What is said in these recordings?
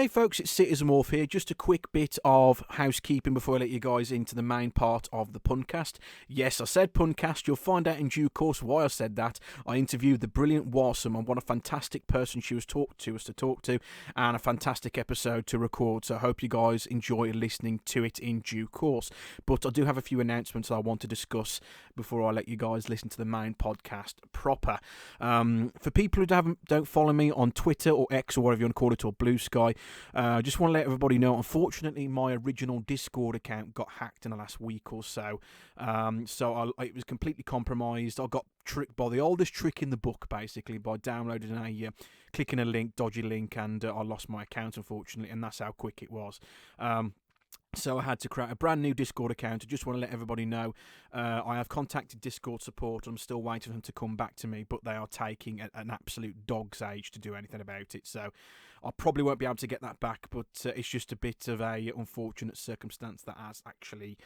G'day folks, it's CitizenWolf here. Just a quick bit of housekeeping before I let you guys into the main part of the puncast. Yes, I said puncast. You'll find out in due course why I said that. I interviewed the brilliant Wahsome, and what a fantastic person she was to talk to, and a fantastic episode to record. So I hope you guys enjoy listening to it in due course. But I do have a few announcements I want to discuss before I let you guys listen to the main podcast proper. For people who don't follow me on Twitter or X or whatever you want to call it, or Blue Sky, I just want to let everybody know, unfortunately, my original Discord account got hacked in the last week or so. It was completely compromised. I got tricked by the oldest trick in the book, basically, by downloading clicking a link, dodgy link, and I lost my account, unfortunately, and that's how quick it was. So I had to create a brand new Discord account. I just want to let everybody know I have contacted Discord support. I'm still waiting for them to come back to me, but they are taking an absolute dog's age to do anything about it. So I probably won't be able to get that back, but it's just a bit of a unfortunate circumstance that has actually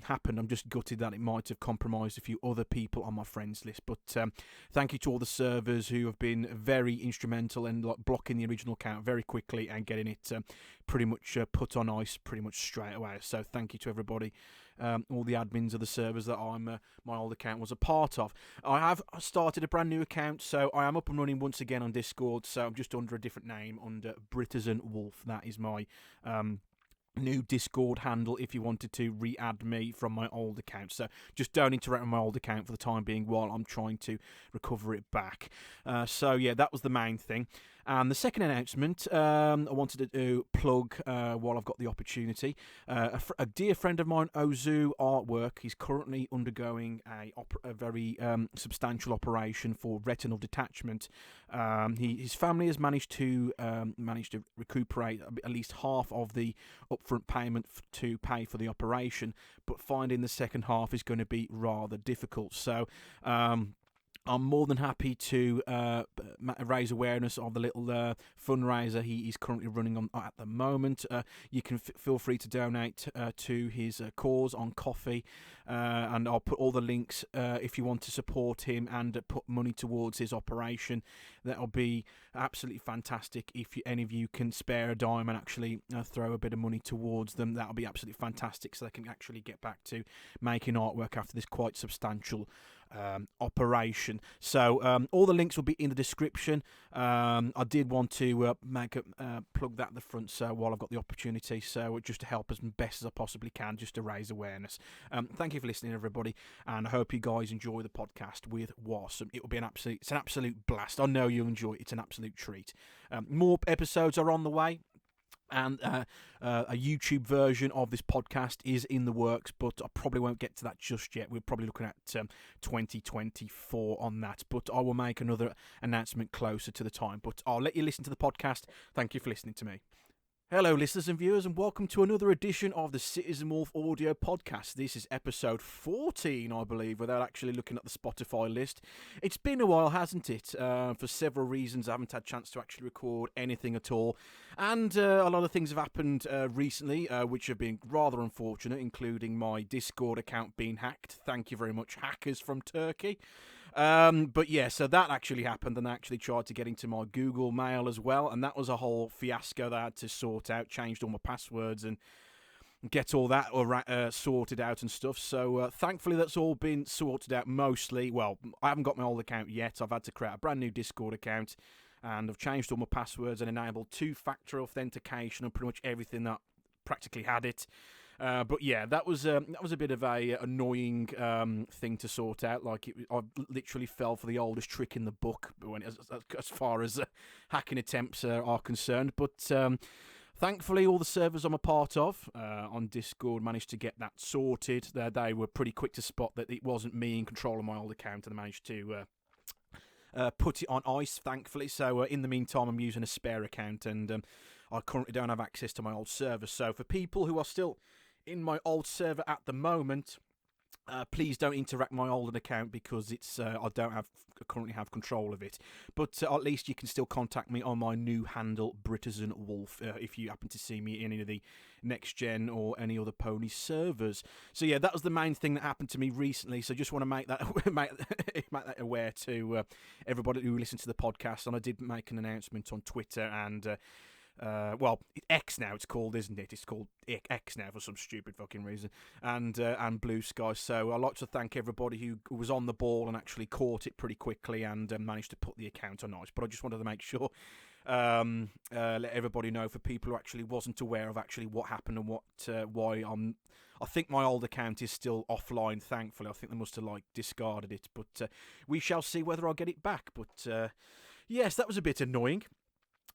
happened. I'm just gutted that it might have compromised a few other people on my friends list. But thank you to all the servers who have been very instrumental in blocking the original account very quickly and getting it pretty much put on ice pretty much straight away. So thank you to everybody, all the admins of the servers that my old account was a part of. I have started a brand new account, so I am up and running once again on Discord. So I'm just under a different name, under CitizenWolf. That is my new Discord handle if you wanted to re-add me from my old account. So just don't interact with my old account for the time being while I'm trying to recover it back. So yeah, that was the main thing. And the second announcement I wanted to plug while I've got the opportunity. A dear friend of mine, Ozu Artwork, he's currently undergoing a very substantial operation for retinal detachment. His family has managed to recuperate at least half of the upfront payment to pay for the operation, but finding the second half is going to be rather difficult. So I'm more than happy to raise awareness of the little fundraiser he is currently running on at the moment. You can feel free to donate to his cause on Coffee, and I'll put all the links if you want to support him and put money towards his operation. That'll be absolutely fantastic. If any of you can spare a dime and actually throw a bit of money towards them, that'll be absolutely fantastic, so they can actually get back to making artwork after this quite substantial operation. So all the links will be in the description. I did want to plug that at the front, so while I've got the opportunity, so just to help as best as I possibly can, just to raise awareness. Thank you for listening, everybody, and I hope you guys enjoy the podcast with Wahsome. It will be an absolute blast. I know you'll enjoy it. It's an absolute treat. More episodes are on the way, and a YouTube version of this podcast is in the works, but I probably won't get to that just yet. We're probably looking at 2024 on that, but I will make another announcement closer to the time. But I'll let you listen to the podcast. Thank you for listening to me. Hello, listeners and viewers, and welcome to another edition of the CitizenWolf audio podcast. This is episode 14, I believe, without actually looking at the Spotify list. It's been a while, hasn't it? For several reasons, I haven't had a chance to actually record anything at all. And a lot of things have happened recently, which have been rather unfortunate, including my Discord account being hacked. Thank you very much, hackers from Turkey. But yeah, so that actually happened, and I actually tried to get into my Google Mail as well, and that was a whole fiasco that I had to sort out, changed all my passwords and get all that sorted out and stuff. So thankfully that's all been sorted out mostly. Well, I haven't got my old account yet. I've had to create a brand new Discord account, and I've changed all my passwords and enabled two-factor authentication and pretty much everything that practically had it. But yeah, that was a bit of a annoying thing to sort out. Like I literally fell for the oldest trick in the book as far as hacking attempts are concerned. But thankfully, all the servers I'm a part of on Discord managed to get that sorted. They were pretty quick to spot that it wasn't me in control of my old account, and I managed to put it on ice, thankfully. So in the meantime, I'm using a spare account, and I currently don't have access to my old server. So for people who are still in my old server at the moment, please don't interact with my older account, because it's I don't currently have control of it. But at least you can still contact me on my new handle, CitizenWolf, if you happen to see me in any of the next gen or any other pony servers. So yeah, that was the main thing that happened to me recently. So just want to make that make that aware to everybody who listens to the podcast. And I did make an announcement on Twitter and Well, X now it's called, isn't it? It's called X now for some stupid fucking reason, and Blue Sky. So I'd like to thank everybody who was on the ball and actually caught it pretty quickly and managed to put the account on ice. But I just wanted to make sure, let everybody know, for people who actually wasn't aware of actually what happened and why I think my old account is still offline, thankfully. I think they must have discarded it, but we shall see whether I'll get it back. But yes, that was a bit annoying.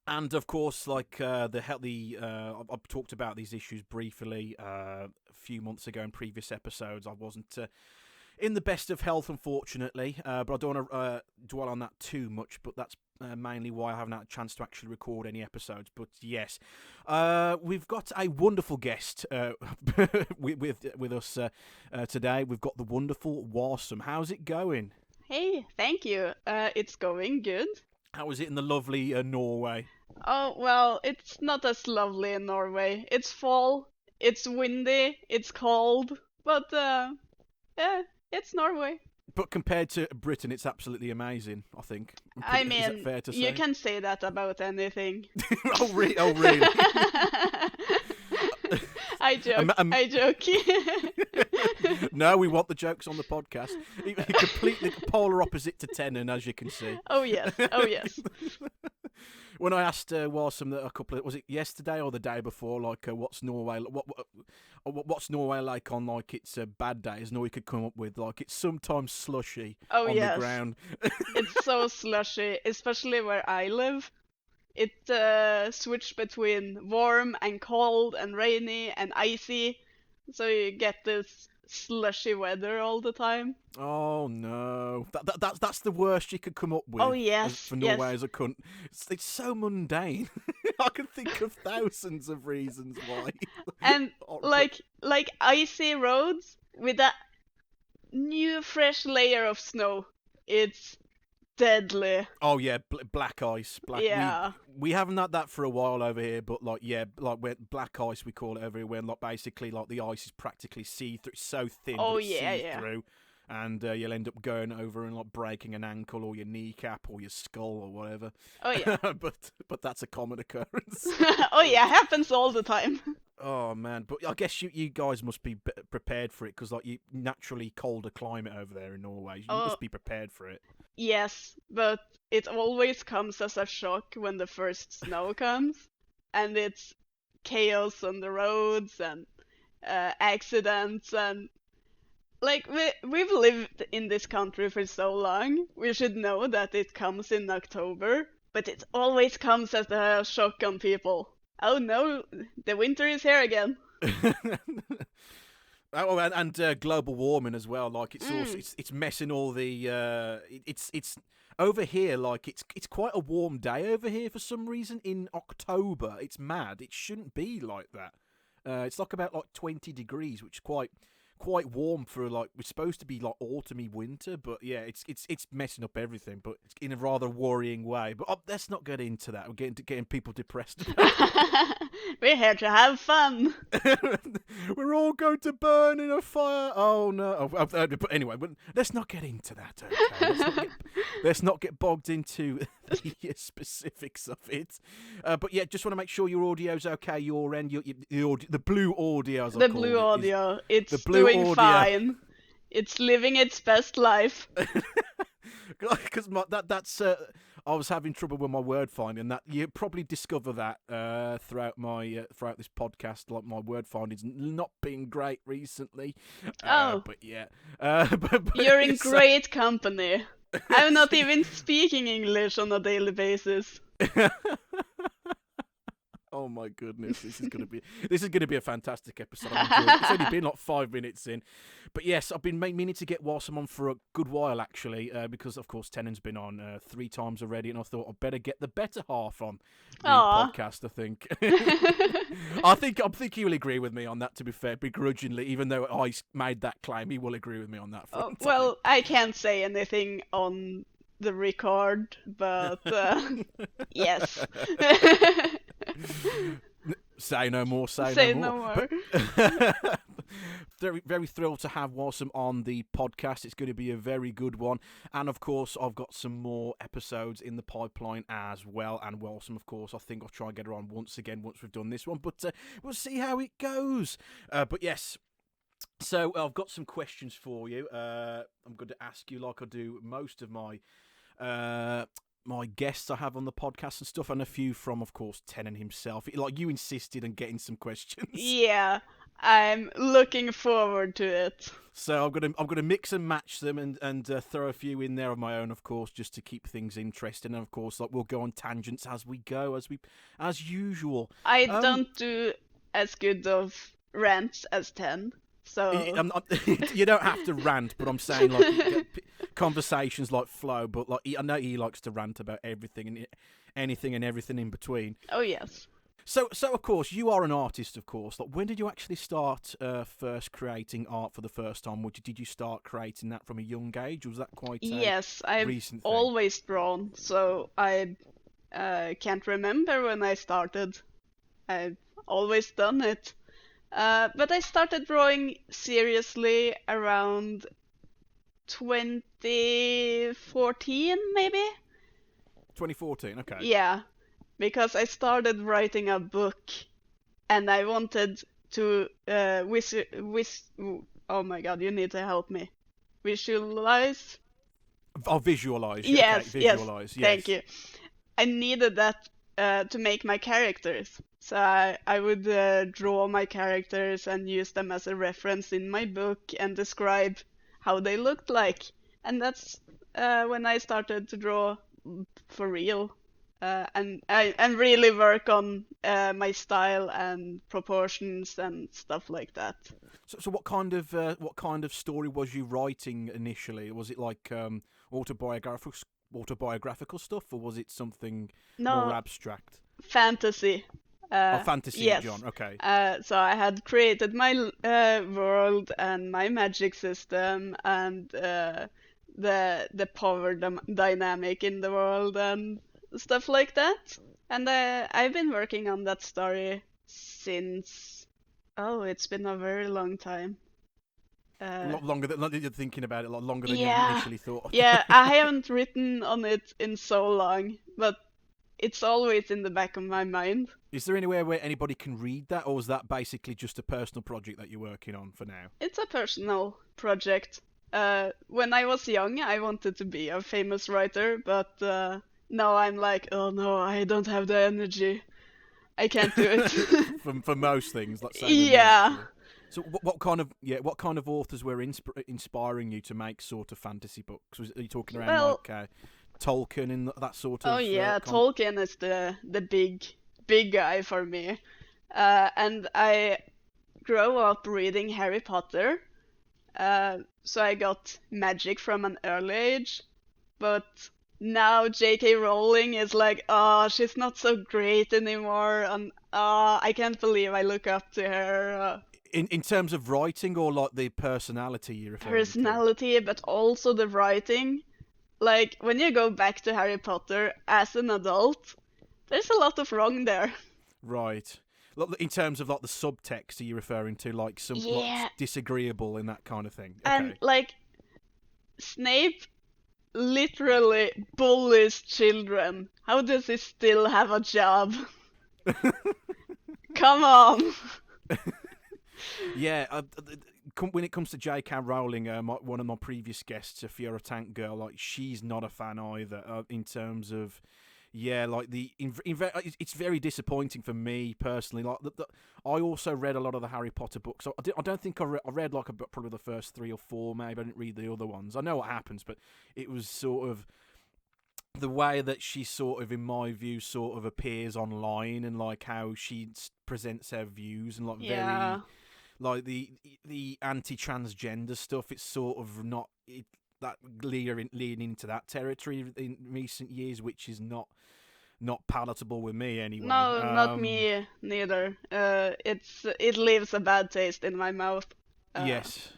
And of course, I've talked about these issues briefly a few months ago in previous episodes. I wasn't in the best of health, unfortunately, but I don't want to dwell on that too much. But that's mainly why I haven't had a chance to actually record any episodes. But yes, we've got a wonderful guest with us today. We've got the wonderful Wahsome. How's it going? Hey, thank you. It's going good. How is it in the lovely Norway? Oh, well, it's not as lovely in Norway. It's fall, it's windy, it's cold, but yeah, it's Norway. But compared to Britain, it's absolutely amazing, I think. I Is that mean, fair to say? you can say that about anything. Oh, really? I joke. I joke. No, we want the jokes on the podcast. Completely polar opposite to Tenon, as you can see. Oh yes. Oh yes. When I asked Wahsome was it yesterday or the day before, what's Norway? What's Norway like on its bad days? And all he could come up with, it's sometimes slushy on the ground. It's so slushy, especially where I live. It switched between warm and cold and rainy and icy, so you get this slushy weather all the time. Oh no, that's the worst you could come up with. Oh yes, for Norway as a country. It's so mundane. I can think of thousands of reasons why. And like icy roads with a new fresh layer of snow. It's deadly. Oh yeah, black ice. Yeah. We haven't had that for a while over here, but black ice we call it over here, where basically the ice is practically see-through, so thin that it's see-through, and you'll end up going over and breaking an ankle or your kneecap or your skull or whatever. Oh yeah. but that's a common occurrence. Oh yeah, happens all the time. Oh man, but I guess you guys must be prepared for it, because you naturally colder climate over there in Norway. You must be prepared for it. Yes, but it always comes as a shock when the first snow comes, and it's chaos on the roads and accidents, and we've lived in this country for so long, we should know that it comes in October, but it always comes as a shock on people. Oh no, the winter is here again. Oh, and global warming as well. It's also it's messing all the it's over here. It's quite a warm day over here for some reason in October. It's mad. It shouldn't be like that. It's about 20 degrees, which is quite warm for we're supposed to be autumny winter, but yeah, it's messing up everything, but it's in a rather worrying way. But let's not get into that. We're getting people depressed. We're here to have fun. We're all going to burn in a fire. Oh no! But anyway, let's not get into that. Okay? Let's not get bogged into the specifics of it. But yeah, just want to make sure your audio's okay. Your end, the blue audio. The blue audio. It's doing fine. It's living its best life. Because that's I was having trouble with my word finding. That you probably discover that throughout this podcast. My word finding's not been great recently. But yeah, but you're in great company. I'm not even speaking English on a daily basis. Oh my goodness, this is gonna be a fantastic episode. It's only been 5 minutes in, but yes, I've been meaning to get Wahsome on for a good while actually, because of course Tenon's been on 3 times already, and I thought I'd better get the better half on the podcast. I think he will agree with me on that. To be fair, begrudgingly, even though I made that claim, he will agree with me on that front. Well, I can't say anything on the record, but yes. Say no more. Say no more. Very, very thrilled to have Wahsome on the podcast. It's going to be a very good one. And of course, I've got some more episodes in the pipeline as well. And Wahsome, of course, I think I'll try and get her on once again once we've done this one. But we'll see how it goes. But yes. So I've got some questions for you. I'm going to ask you like I do most of my my guests I have on the podcast and stuff, and a few from, of course, Tennant himself. Like, you insisted on getting some questions. Yeah, I'm looking forward to it. So I'm gonna mix and match them and throw a few in there of my own, of course, just to keep things interesting. And of course, like, we'll go on tangents as we go, as usual. I don't do as good of rants as 10. So You don't have to rant, but I'm saying, like, conversations like flow. But like, I know he likes to rant about everything and anything and everything in between. Oh yes. So of course, you are an artist, of course. Like, when did you actually start first creating art for the first time? Did you start creating that from a young age, or was that quite yes? I've recent thing? always drawn, so I can't remember when I started. I've always done it. But I started drawing seriously around 2014, maybe? 2014, okay. Yeah, because I started writing a book and I wanted to oh my god, you need to help me. Visualize? Oh, visualize. Yes, okay. Visualize, yes. Thank you. I needed that to make my characters. So I would draw my characters and use them as a reference in my book and describe how they looked like. And that's when I started to draw for real. And really work on my style and proportions and stuff like that. So what kind of story was you writing initially? Was it like autobiographical stuff, or was it something more abstract? Fantasy. Fantasy, yes. John. Okay. So I had created my world and my magic system and the power dynamic in the world and stuff like that. And I've been working on that story since it's been a very long time. A lot longer than you're thinking about it. A lot longer than you initially thought. Yeah, I haven't written on it in so long, but it's always in the back of my mind. Is there anywhere where anybody can read that, or is that basically just a personal project that you're working on for now? It's a personal project. When I was young, I wanted to be a famous writer, but now I'm like, oh no, I don't have the energy. I can't do it. for most things, let's say. Yeah. So what kind of authors were inspiring you to make sort of fantasy books? Are you talking around like Tolkien and that sort of? Oh yeah, Tolkien is the big guy for me, and I grew up reading Harry Potter, so I got magic from an early age, but now J.K. Rowling is like, she's not so great anymore, and I can't believe I look up to her. In terms of writing, or like the personality you're referring to? Personality, but also the writing. Like, when you go back to Harry Potter as an adult, there's a lot of wrong there. Right. In terms of like the subtext, are you referring to like some like, disagreeable and that kind of thing? Okay. And like, Snape literally bullies children. How does he still have a job? Come on. Yeah, when it comes to J.K. Rowling, one of my previous guests, Fiora Tank Girl, like, she's not a fan either. In terms of, like it's very disappointing for me personally. Like, I also read a lot of the Harry Potter books. So I don't think I read like probably the first 3 or 4. Maybe I didn't read the other ones. I know what happens, but it was sort of the way that she sort of, in my view, sort of appears online, and like how she presents her views, and like very. Like the anti-transgender stuff, it's sort of not that leaning into that territory in recent years, which is not palatable with me anyway. No, not me neither. It leaves a bad taste in my mouth. Yes.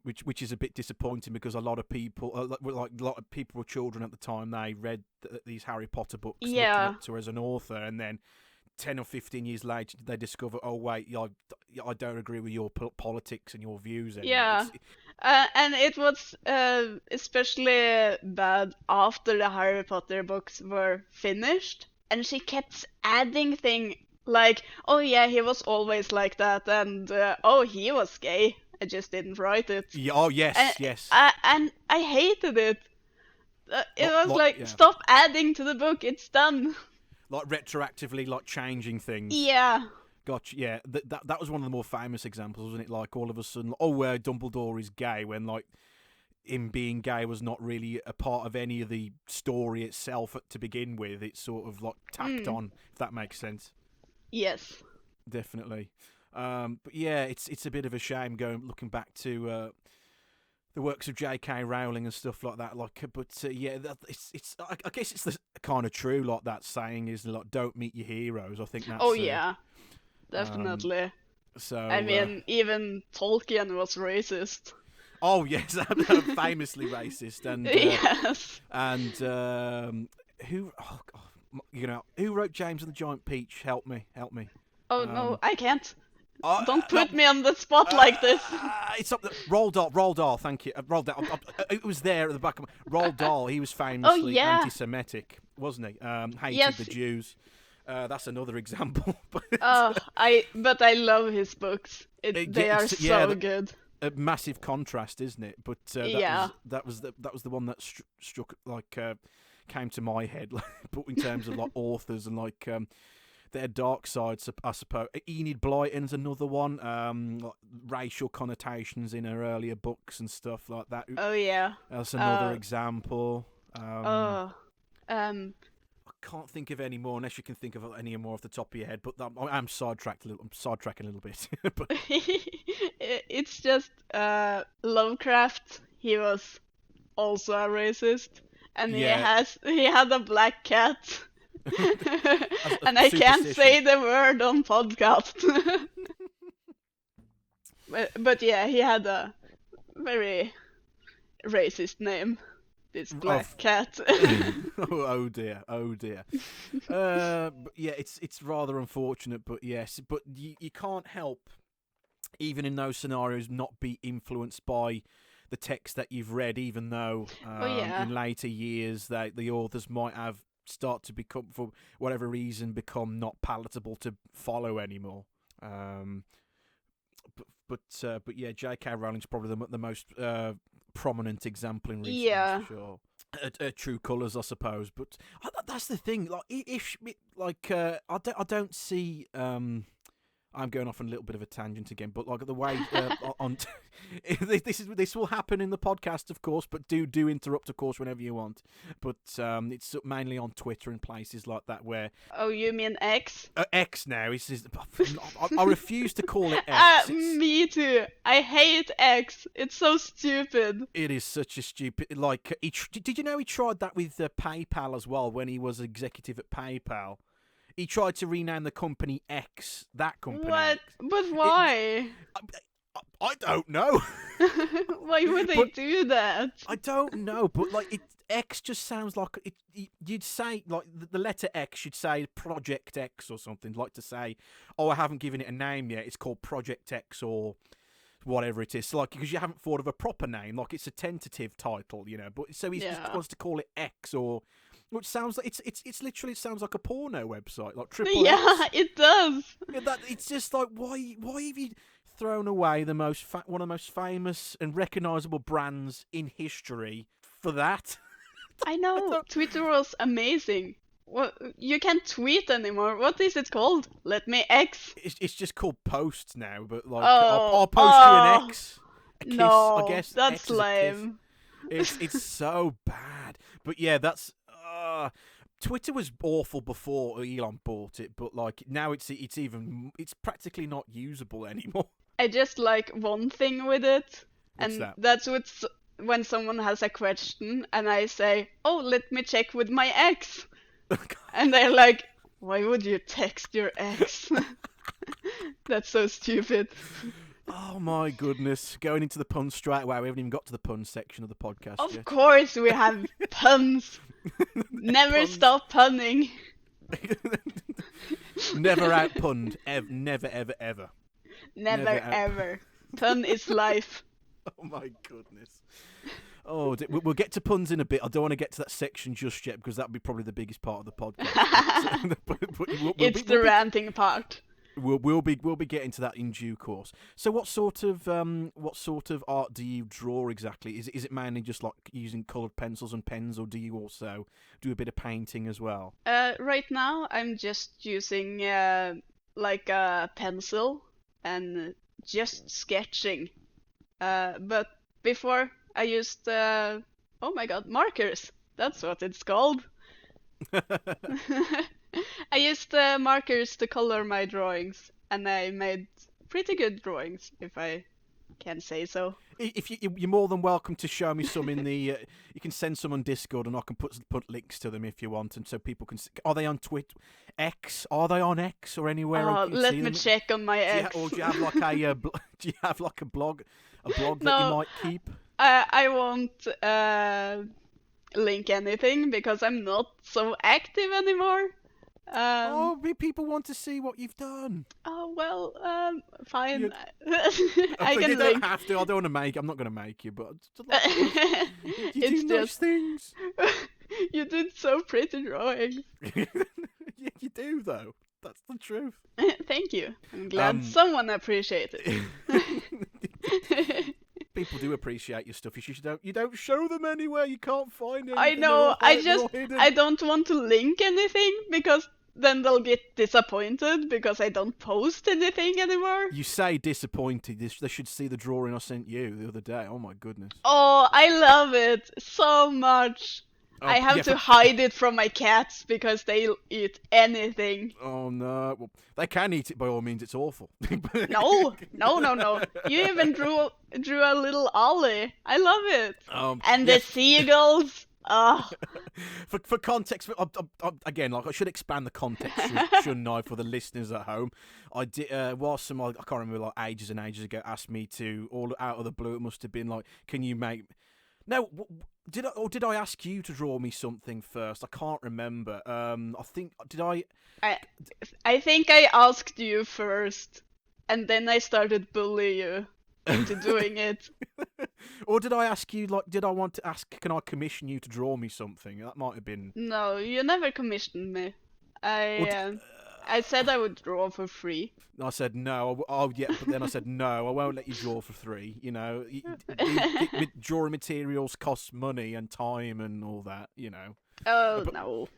Which is a bit disappointing, because a lot of people, like a lot of people were children at the time, they read these Harry Potter books, looking up to her as an author, and then 10 or 15 years later, they discover, oh wait, I don't agree with your politics and your views anymore. Yeah. And it was especially bad after the Harry Potter books were finished, and she kept adding things like, oh yeah, he was always like that, and oh, he was gay. I just didn't write it. Yeah, oh yes, And yes. I hated it. It was like, yeah. stop adding to the book. It's done. Like retroactively, like changing things. Yeah. Gotcha. Yeah, that was one of the more famous examples, wasn't it? Like all of a sudden, Dumbledore is gay, when like him being gay was not really a part of any of the story itself to begin with. It's sort of like tacked on, if that makes sense. Yes. Definitely. But yeah, it's a bit of a shame looking back to the works of J.K. Rowling and stuff like that. Like, but yeah, I guess it's the kind of true. Like that saying is like, "Don't meet your heroes." I think that's. Oh yeah, definitely. So I mean, even Tolkien was racist. Oh yes, famously racist, and yes. And who? Oh God, who wrote James and the Giant Peach? Help me. Oh no, I can't. Don't put me on the spot like this. It's up. Roald Dahl. Thank you. Roald Dahl. It was there at the back of Roald Dahl. He was famously anti-Semitic, wasn't he? Hated the Jews. That's another example. But I love his books. They are so good. A massive contrast, isn't it? But that was the one that struck like came to my head. But in terms of like authors and like their dark sides, I suppose. Enid Blyton's another one. Like racial connotations in her earlier books and stuff like that. Oh yeah. That's another example. I can't think of any more unless you can think of any more off the top of your head. But I'm sidetracked a little. I'm sidetracking a little bit. But it's just Lovecraft. He was also a racist, and he had a black cat. And I can't say the word on podcast. but yeah, he had a very racist name. This black cat. oh dear. But yeah, it's rather unfortunate, but yes, but you can't help, even in those scenarios, not be influenced by the text that you've read, even though in later years the authors might have start to become, for whatever reason, become not palatable to follow anymore. But yeah, J.K. Rowling's probably the most prominent example in recent years, for sure. True colours, I suppose. But that's the thing. Like, I don't see. I'm going off on a little bit of a tangent again, but like the way this will happen in the podcast, of course. But do interrupt, of course, whenever you want. But it's mainly on Twitter and places like that where. Oh, you mean X? X now. I refuse to call it X. Me too. I hate X. It's so stupid. It is such a stupid. Like, did you know he tried that with PayPal as well when he was executive at PayPal? He tried to rename the company X. That company. What? X. But why? I don't know. Why would they do that? I don't know, but like X just sounds like you'd say like the letter X. You'd say Project X or something. Like to say, oh, I haven't given it a name yet. It's called Project X or whatever it is. So, like, because you haven't thought of a proper name. Like it's a tentative title, But so he just wants to call it X or. Which sounds like it's literally sounds like a porno website, like Triple X. Yeah, it does. It's just like why have you thrown away the one of the most famous and recognizable brands in history for that? I know. Twitter was amazing. Well, you can't tweet anymore. What is it called? Let me X. It's just called posts now, but like I'll post you an X. A kiss, no, I guess. That's lame. It's so bad. But yeah, that's. Twitter was awful before Elon bought it, but like now it's practically not usable anymore. I just like one thing with it, What's that? That's when someone has a question and I say, "Oh, let me check with my ex," and they're like, "Why would you text your ex?" That's so stupid. Oh my goodness. Going into the puns straight away. We haven't even got to the puns section of the podcast yet. Of course we have puns. Never puns. Stop punning. Never outpunned. Never, ever, ever. Never ever. Pun is life. Oh my goodness. Oh, we'll get to puns in a bit. I don't want to get to that section just yet because that would be probably the biggest part of the podcast. It's the ranting part. We'll be getting to that in due course. So, what sort of art do you draw exactly? Is it mainly just like using coloured pencils and pens, or do you also do a bit of painting as well? Right now, I'm just using like a pencil and just sketching. But before I used oh my god, markers. That's what it's called. I used markers to color my drawings, and I made pretty good drawings, if I can say so. If you're more than welcome to show me some in the. You can send some on Discord, and I can put links to them if you want, and so people can. Are they on Twitter, X? Are they on X or anywhere? Let me check on my X. Or do you have like a do you have like a blog that you might keep? I won't link anything because I'm not so active anymore. People want to see what you've done. Oh well, fine. I can you link. Don't have to. I don't want to make. I'm not going to make you, but it's do just nice things. You did so pretty drawings. Yeah, you do though. That's the truth. Thank you. I'm glad someone appreciated it. People do appreciate your stuff. You don't show them anywhere. You can't find anything. I know. I don't want to link anything because then they'll get disappointed because I don't post anything anymore. You say disappointed. They should see the drawing I sent you the other day. Oh my goodness. Oh, I love it so much. I have to hide it from my cats because they'll eat anything. Oh no. Well, they can eat it by all means. It's awful. No. You even drew a little Ollie. I love it. And the seagulls. Oh. For context, again, like I should expand the context, shouldn't I, for the listeners at home? I did. Wahsome, I can't remember, like ages and ages ago, asked me to, all out of the blue. It must have been like, can you make? No. Did I ask you to draw me something first? I can't remember. I think did I? I think I asked you first, and then I started bullying you into doing it. Or did I ask you? Like, did I want to ask? Can I commission you to draw me something? That might have been. No, you never commissioned me. I said I would draw for free. I said no. Oh yeah, but then I said no. I won't let you draw for free. You know, drawing materials cost money and time and all that. You know. Oh no.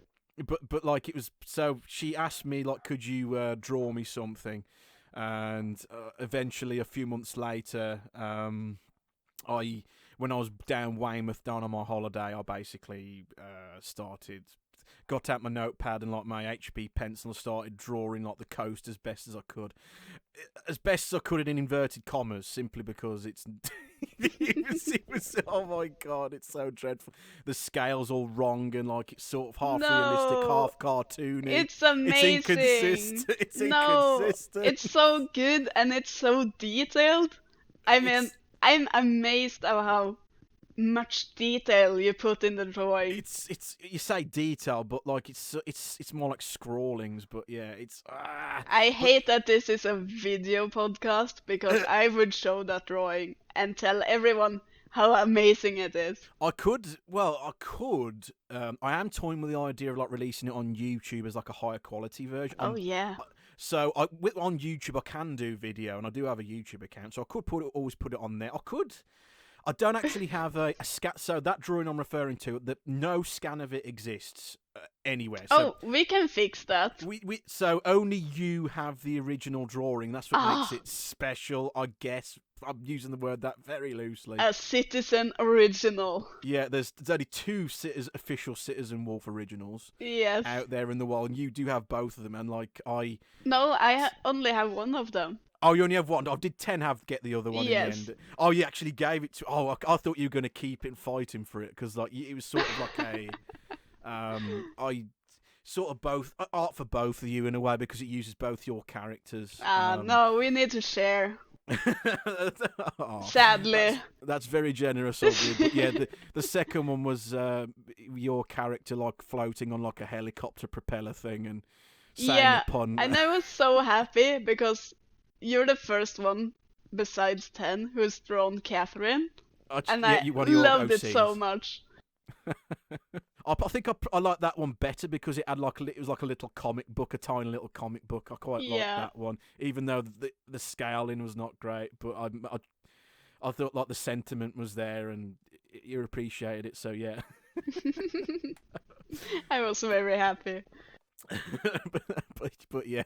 But like it was. So she asked me like, could you draw me something? And eventually, a few months later, when I was down Weymouth, down on my holiday, I basically got out my notepad and like my HB pencil and started drawing like the coast as best as I could in inverted commas, simply because it was oh my god, it's so dreadful. The scale's all wrong and like it's sort of half realistic, half cartoony. It's amazing. It's inconsistent. It's so good and it's so detailed. I mean, I'm amazed at how much detail you put in the drawing. It's you say detail, but like it's more like scrawlings. But yeah, I hate that this is a video podcast because I would show that drawing and tell everyone how amazing it is. I could. I am toying with the idea of like releasing it on YouTube as like a higher quality version. Oh yeah. So on YouTube I can do video, and I do have a YouTube account, so I could always put it on there. I don't actually have a scan. So that drawing I'm referring to, no scan of it exists anywhere. So we can fix that. So only you have the original drawing. That's what makes it special, I guess. I'm using the word that very loosely. A Citizen original. Yeah, there's only two official CitizenWolf originals out there in the world, and you do have both of them. And like No, I only have one of them. Oh, you only have one. Did 10 get the other one in the end? Oh, you actually gave it to. Oh, I thought you were going to keep it and fight him for it because like it was sort of like I sort of both art for both of you in a way because it uses both your characters. No, we need to share. Sadly, that's very generous of you. But yeah, the second one was your character like floating on like a helicopter propeller thing and. saying a Yeah, pun. and I was so happy because you're the first one besides 10 who's drawn Catherine, and Yeah, I one of your loved it so OCs. much. I think I like that one better because it had it was like a little comic book, a tiny little comic book. I quite like Yeah. that one, even though the scaling was not great. But I thought like the sentiment was there and you appreciated it. So yeah. I was very happy. but yeah,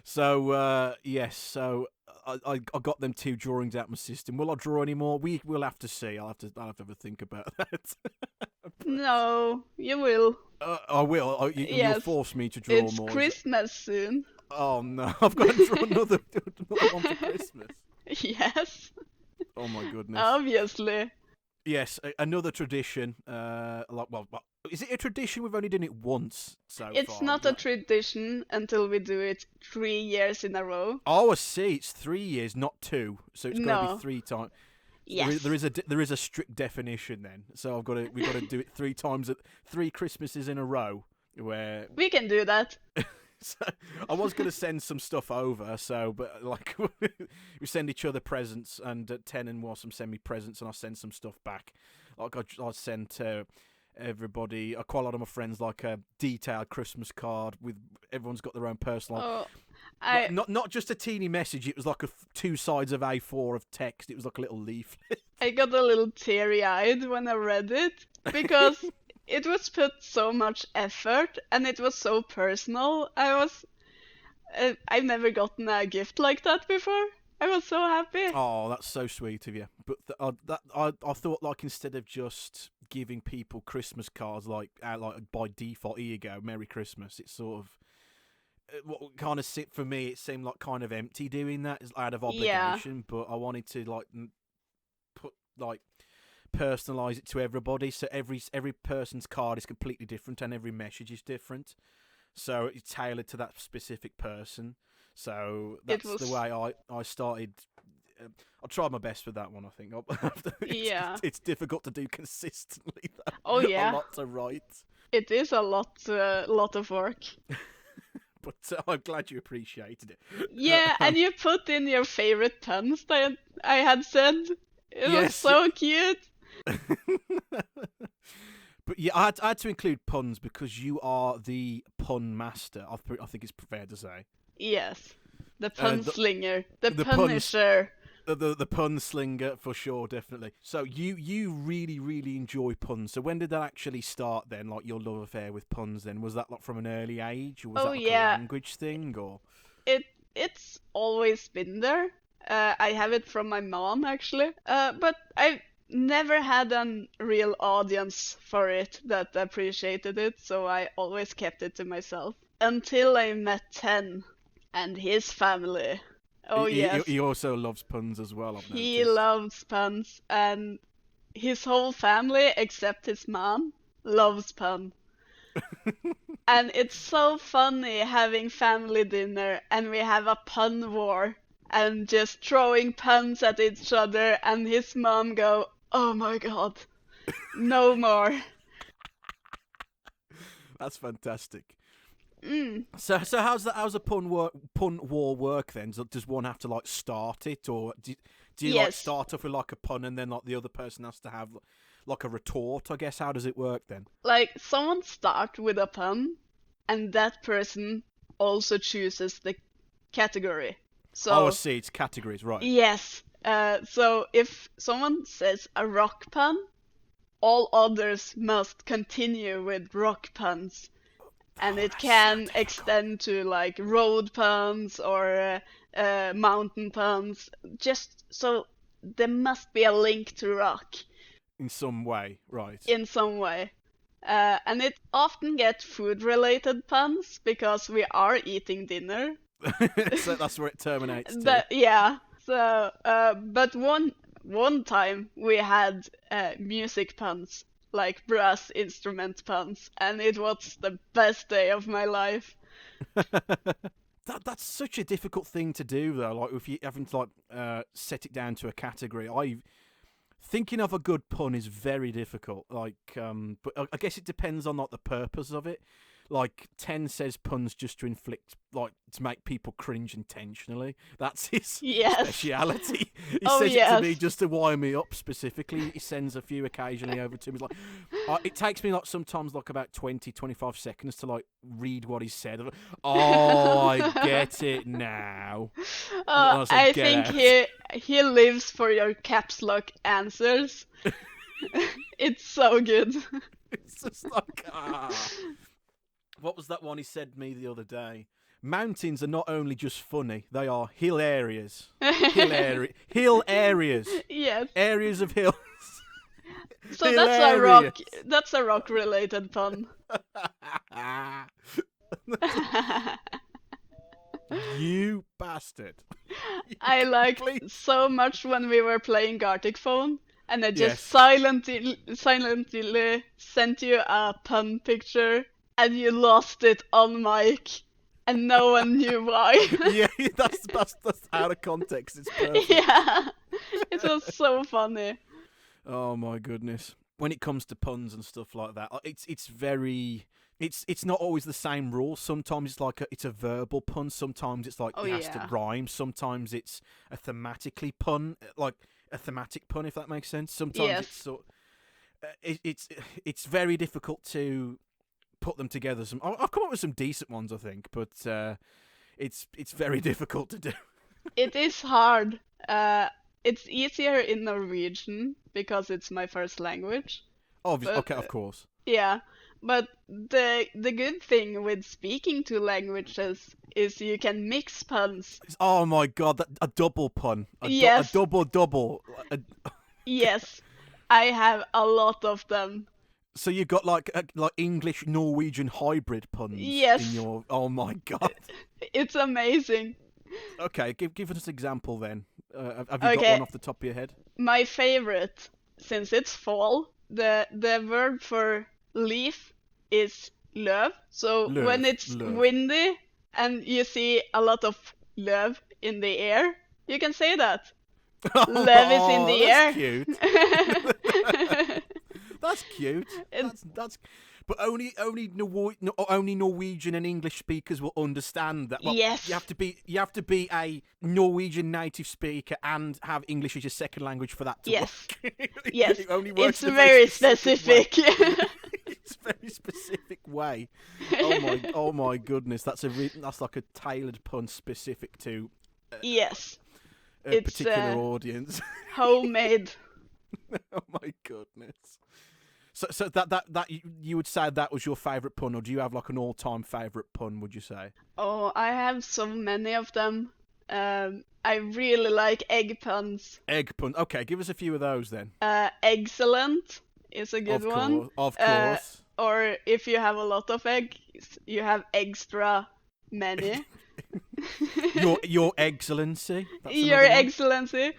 so yes, so I got them 2 drawings out my system. Will I draw any more? We'll have to see. I'll have to have a think about that. No, you will. I will. You'll Yes, force me to draw it's more. Christmas soon. Oh no, I've got to draw another one for Christmas. Yes, Oh my goodness. obviously. Yes, another tradition. Well, is it a tradition? We've only done it once so It's far. not a tradition until we do it 3 years in a row. Oh, I see. It's 3 years, not 2. So it's got to No. be 3 times. Yes. There is a strict definition then. So we've got to do it 3 times at 3 Christmases in a row. Where We can do that. so I was going to send some stuff over. But like we send each other presents, and 10 and Wahsome send me presents, and I send some stuff back. Like I sent everybody, quite a lot of my friends, like a detailed Christmas card with everyone's got their own personal. Oh, Not just a teeny message. It was like 2 sides of A4 of text. It was like a little leaflet. I got a little teary-eyed when I read it because it was put so much effort and it was so personal. I've never gotten a gift like that before. I was so happy. Oh, that's so sweet of you. But I thought like instead of just giving people Christmas cards like by default, here you go, Merry Christmas. It's sort of what kind of for me. It seemed like kind of empty doing that out of obligation. Yeah. But I wanted to like put like personalize it to everybody, so every person's card is completely different and every message is different. So it's tailored to that specific person. So that's the way I started. I tried my best with that one. I think. It's difficult to do consistently. Though. Oh yeah, a lot to write. It is a lot of work. But I'm glad you appreciated it. Yeah, and you put in your favorite puns that I had said. It was so cute. But yeah, I had to include puns because you are the pun master. I think it's fair to say. Yes, the pun slinger, the punisher. The pun slinger for sure, definitely. So you really enjoy puns. So when did that actually start then? Like your love affair with puns then? Was that like from an early age, or was that like a language thing, or? It's always been there. I have it from my mom actually. But I've never had a real audience for it that appreciated it, so I always kept it to myself until I met 10 and his family. Oh yes. He also loves puns as well. He loves puns, and his whole family except his mom loves pun. And it's so funny having family dinner and we have a pun war and just throwing puns at each other, and his mom go, "Oh my god, no more." That's fantastic. Mm. So how's a pun war work then? Does one have to like start it, or do you like start off with like a pun and then like the other person has to have like a retort? I guess how does it work then? Like someone start with a pun, and that person also chooses the category. So I see. It's categories, right? Yes. So if someone says a rock pun, all others must continue with rock puns. And it can extend to like road puns or mountain puns. Just so there must be a link to rock. In some way, right? In some way. And it often gets food-related puns because we are eating dinner. So that's where it terminates. Yeah. So, but one time we had music puns, like brass instrument puns, and it was the best day of my life. That's such a difficult thing to do, though. Like if you having to like set it down to a category, thinking of a good pun is very difficult. Like, but I guess it depends on like the purpose of it. like 10 says puns just to inflict, like to make people cringe intentionally. That's his Yes. speciality. He Oh, says it to me yes. just to wire me up specifically. He sends a few occasionally over to me. Like, it takes me like sometimes like about 20-25 seconds to like read what he said. I'm like, oh, I get it now. And was like, I "Get think out." he lives for your caps lock answers. It's so good. It's just like, What was that one he said to me the other day? Mountains are not only just funny, they are hill areas. Hill areas. Yes. Areas of hills. So Hilarious. that's a rock related pun. You bastard. I liked Please. so much when we were playing Gartic Phone, and I just Yes. silently sent you a pun picture, and you lost it on mic, and no one knew why. Yeah, that's out of context. It's perfect. Yeah, it was so funny. Oh my goodness. When it comes to puns and stuff like that, it's very it's not always the same rule. Sometimes it's like it's a verbal pun. Sometimes it's like Oh, it has yeah. to rhyme. Sometimes it's a thematically pun, like a thematic pun, if that makes sense. Sometimes Yes. it's sort. It's very difficult to put them together. I've come up with some decent ones, I think, but it's very difficult to do. It is hard. It's easier in Norwegian because it's my first language. Obviously, But okay, of course. yeah, but the good thing with speaking two languages is you can mix puns. Oh my god, a double pun, a Yes, double. yes, I have a lot of them. So you've got like English Norwegian hybrid puns Yes, in your. Oh my god. it's amazing. Okay, give us an example then. Have you got Okay, one off the top of your head? my favorite, since it's fall, the word for leaf is löv. So when it's Löv. windy and you see a lot of löv in the air, you can say that. Löv is in the that's air. cute. That's cute. That's. But only Norwegian and English speakers will understand that. Well, Yes. you have to be a Norwegian native speaker and have English as your second language for that to Yes. work. Yes. It only works It's in a very way. specific. It's a very specific way. Oh my goodness, that's like a tailored pun specific to Yes. a It's particular audience. homemade. Oh my goodness. So that you would say that was your favourite pun, or do you have like an all-time favourite pun? Would you say? Oh, I have so many of them. I really like egg puns. Egg pun. Okay, give us a few of those then. Excellent is a good Of one. course, of course. Or if you have a lot of eggs, you have extra many. Your Excellency. That's Your another one. Excellency.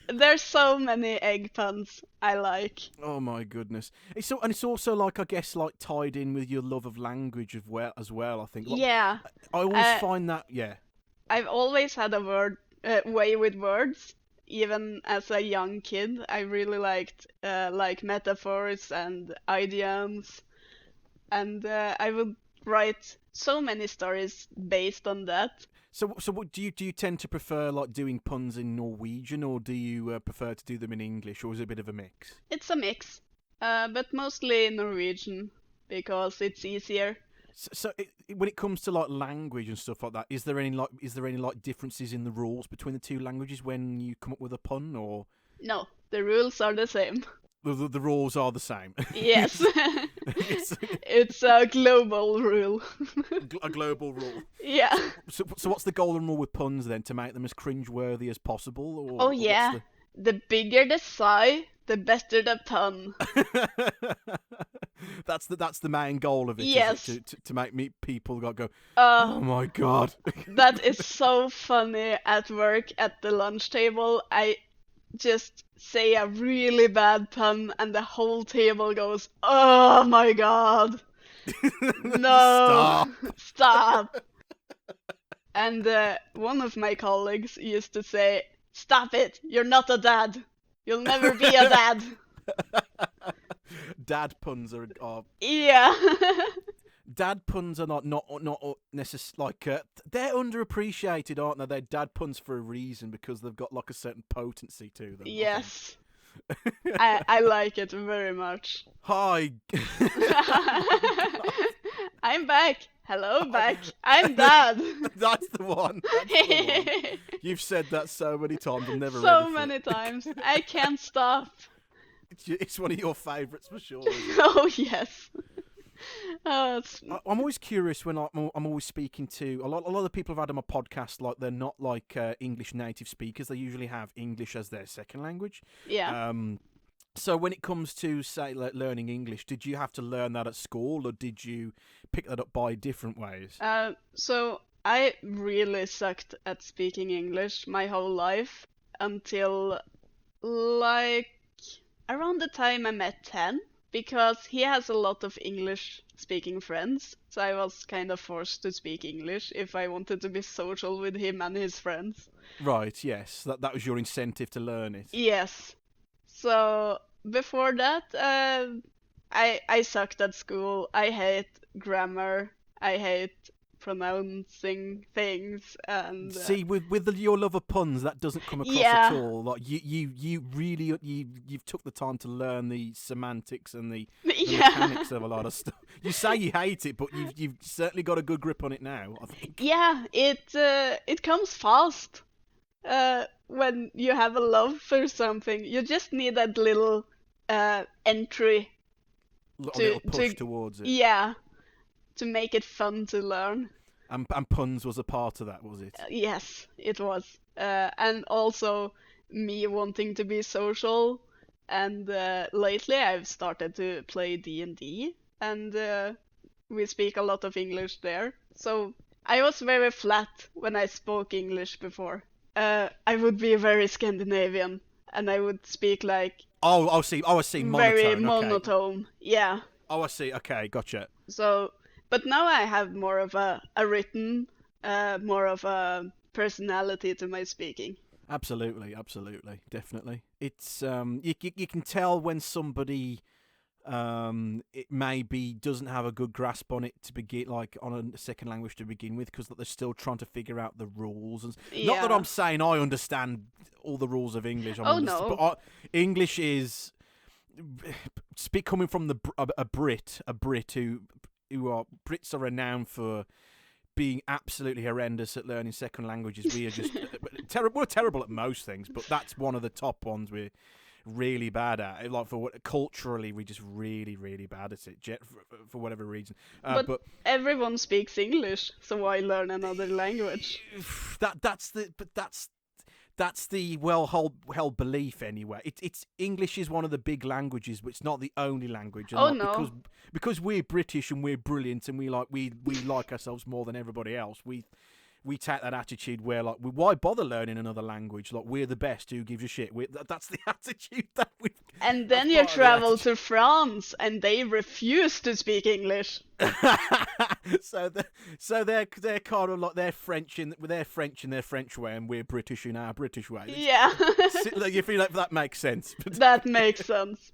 There's so many egg puns I like. Oh my goodness! It's also like, I guess, like tied in with your love of language as well. I think. Like, Yeah, I always find that. Yeah. I've always had a way with words. Even as a young kid, I really liked like metaphors and idioms, and I would write so many stories based on that. So what do you tend to prefer, like doing puns in Norwegian, or do you prefer to do them in English, or is it a bit of a mix? It's a mix, but mostly Norwegian because it's easier. So when it comes to like language and stuff like that, is there any like differences in the rules between the two languages when you come up with a pun, or No, the rules are the same. the rules are the same? Yes, It's it's a global rule. a global rule. Yeah. So what's the golden rule with puns then? To make them as cringe-worthy as possible? Or, Oh or yeah, the bigger the sigh, the better the pun. That's the main goal of it. Yes. Is it, to make people go, Uh, oh my god. that is so funny at work at the lunch table. I just say a really bad pun and the whole table goes, "Oh my god." No. Stop. And one of my colleagues used to say, "Stop it. You're not a dad. You'll never be a dad." Dad puns are Yeah. dad puns are not necessarily like they're underappreciated, aren't they? They're dad puns for a reason because they've got like a certain potency to them. Yes. I like it very much. Hi. I'm back. Hello, back. I'm Dad. That's the one. That's the one. You've said that so many times. I've never read it. So many times. I can't stop. It's one of your favourites for sure. Oh, yes. I'm always curious when I'm always speaking to a lot of the people I've had on my podcast. Like they're not like English native speakers. They usually have English as their second language. Yeah. So when it comes to say like, learning English, did you have to learn that at school, or did you pick that up by different ways? So I really sucked at speaking English my whole life until like around the time I met 10. Because he has a lot of English-speaking friends, so I was kind of forced to speak English if I wanted to be social with him and his friends. Right, yes. That was your incentive to learn it. Yes. So before that, I sucked at school. I hate grammar. I hate pronouncing things and see with your love of puns that doesn't come across yeah. at all. Like you really you've took the time to learn the semantics and the yeah. mechanics of a lot of stuff. You say you hate it, but you've certainly got a good grip on it now, I think. Yeah, it comes fast. When you have a love for something, you just need that little entry little push towards it. Yeah, to make it fun to learn. And puns was a part of that, was it? Yes, it was. And also me wanting to be social. And lately I've started to play D&D, and we speak a lot of English there. So I was very flat when I spoke English before. I would be very Scandinavian, and I would speak like... I see. Monotone. Very monotone, okay. Yeah. Oh, I see. Okay, gotcha. So... But now I have more of a written, more of a personality to my speaking. Absolutely, definitely. It's you can tell when somebody it maybe doesn't have a good grasp on it to begin, like on a second language to begin with, because they're still trying to figure out the rules. And yeah. Not that I'm saying I understand all the rules of English. No. But English is coming from a Brit who are Brits are renowned for being absolutely horrendous at learning second languages. We are just terrible. We're terrible at most things, but that's one of the top ones we're really bad at. Like culturally, we're just really, really bad at it for whatever reason. But everyone speaks English, so why learn another language? That's the well-held belief anyway. It's English is one of the big languages, but it's not the only language. And no. Because we're British and we're brilliant and we like ourselves more than everybody else. We take that attitude where like why bother learning another language? Like we're the best. Who gives a shit? That's the attitude that we. And then you travel to France and they refuse to speak English. so they're kind of like they're French in their French way, and we're British in our British way. Yeah. You feel like that makes sense. That makes sense.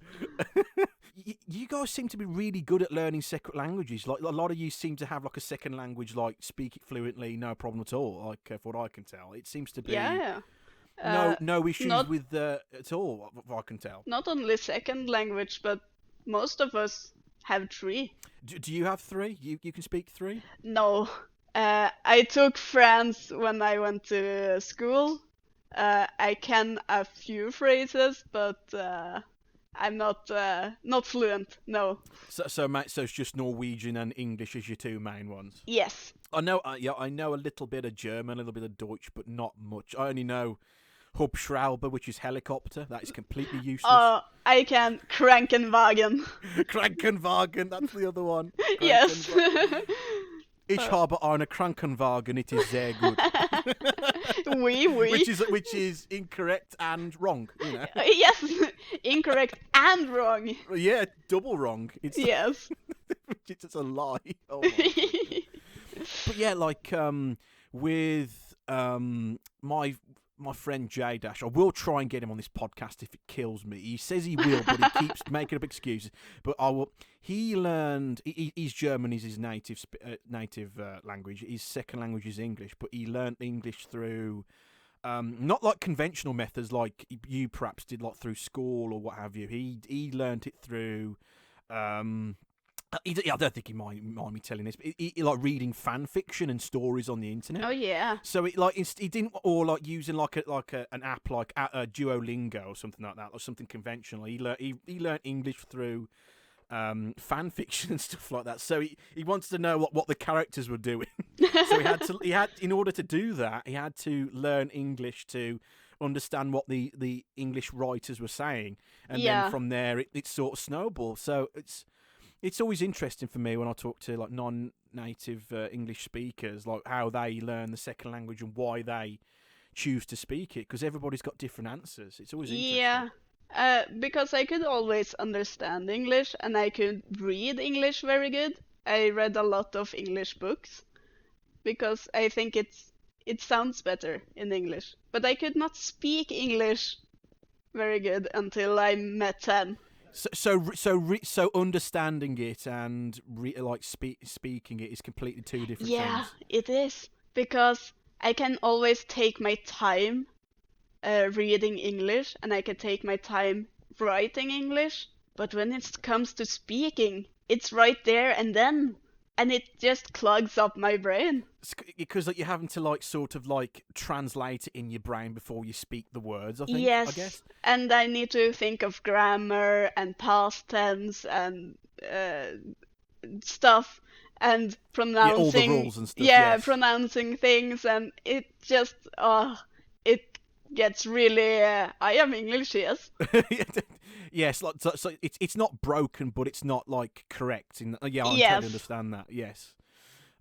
You guys seem to be really good at learning second languages. Like a lot of you seem to have like a second language, like speak it fluently, no problem at all. Like for what I can tell, it seems to be no issues with at all. What I can tell. Not only second language, but most of us have 3. Do you have 3? You can speak 3? No, I took French when I went to school. I can a few phrases, but. I'm not fluent, no. So it's just Norwegian and English as your 2 main ones? Yes. I know a little bit of German, a little bit of Deutsch, but not much. I only know Hubschrauber, which is helicopter. That is completely useless. I can Krankenwagen. Krankenwagen, that's the other one. Yes. Ich habe eine Krankenwagen, it is sehr gut. Oui. Which is incorrect and wrong, you know. Yes, incorrect and wrong. Yeah, double wrong. Yes. It's a lie. Oh my But yeah, like with my my friend J Dash. I will try and get him on this podcast if it kills me. He says he will, but he keeps making up excuses. But I will. He learned. He's German. Is his native language. His second language is English. But he learned English through. Not like conventional methods like you perhaps did, like through school or what have you. He learned it through. I don't think he mind me telling this, but he like reading fan fiction and stories on the internet. Oh yeah. So he didn't, or like using an app like Duolingo or something like that, or something conventional. He learned English through fan fiction and stuff like that. So he wanted to know what the characters were doing. So he had in order to do that, he had to learn English to understand what the English writers were saying, and then from there it sort of snowballed. So it's always interesting for me when I talk to like non-native English speakers, like how they learn the second language and why they choose to speak it, because everybody's got different answers. It's always interesting. Yeah, because I could always understand English and I could read English very good. I read a lot of English books because I think it sounds better in English. But I could not speak English very good until I met 10. So understanding it and speaking it is completely two different things. Yeah, it is. Because I can always take my time reading English and I can take my time writing English. But when it comes to speaking, it's right there and then. And it just clogs up my brain. Because you're having to sort of translate it in your brain before you speak the words, I think. Yes, I guess. And I need to think of grammar and past tense and stuff and pronouncing. Yeah, all the rules and stuff. Yeah, yes. Pronouncing things, and it just it gets really. I am English, yes. Yes, so it's not broken, but it's not correct. I totally understand that. Yes,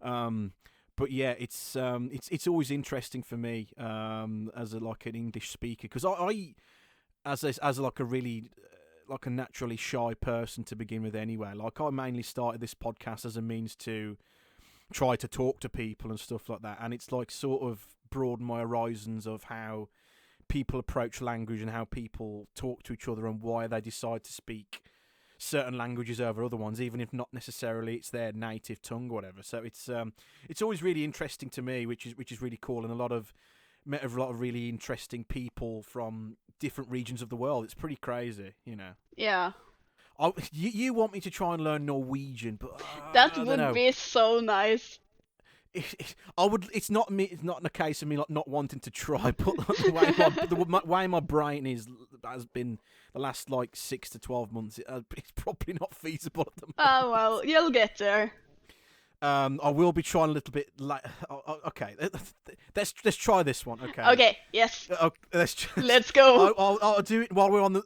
but yeah, it's always interesting for me as an English speaker, because I as a really a naturally shy person to begin with anyway. I mainly started this podcast as a means to try to talk to people and stuff like that, and it's sort of broadened my horizons of how people approach language and how people talk to each other and why they decide to speak certain languages over other ones, even if not necessarily it's their native tongue or whatever. So it's always really interesting to me, which is really cool, and met a lot of really interesting people from different regions of the world. It's pretty crazy, you know. Yeah. You want me to try and learn Norwegian, but that would be so nice. I would. It's not me. It's not a case of me not wanting to try, but the way my brain has been the last 6 to 12 months. It's probably not feasible at the moment. Oh well, you'll get there. I will be trying a little bit. Okay, let's try this one. Okay. Okay. Yes. Let's go. I'll do it while we're on the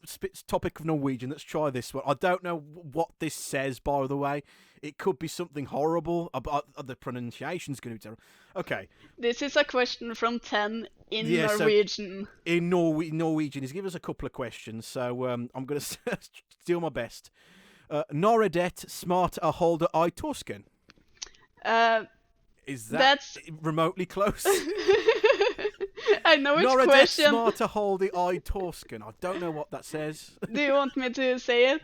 topic of Norwegian. Let's try this one. I don't know what this says, by the way. It could be something horrible. The pronunciation's going to be terrible. Okay. This is a question from 10 in Norwegian. So in Norwegian, he's given us a couple of questions, so I'm going to do my best. Når det smart å holde I torsken? Is that's remotely close? I know which Når question. Når det smart å holde I torsken? I don't know what that says. Do you want me to say it?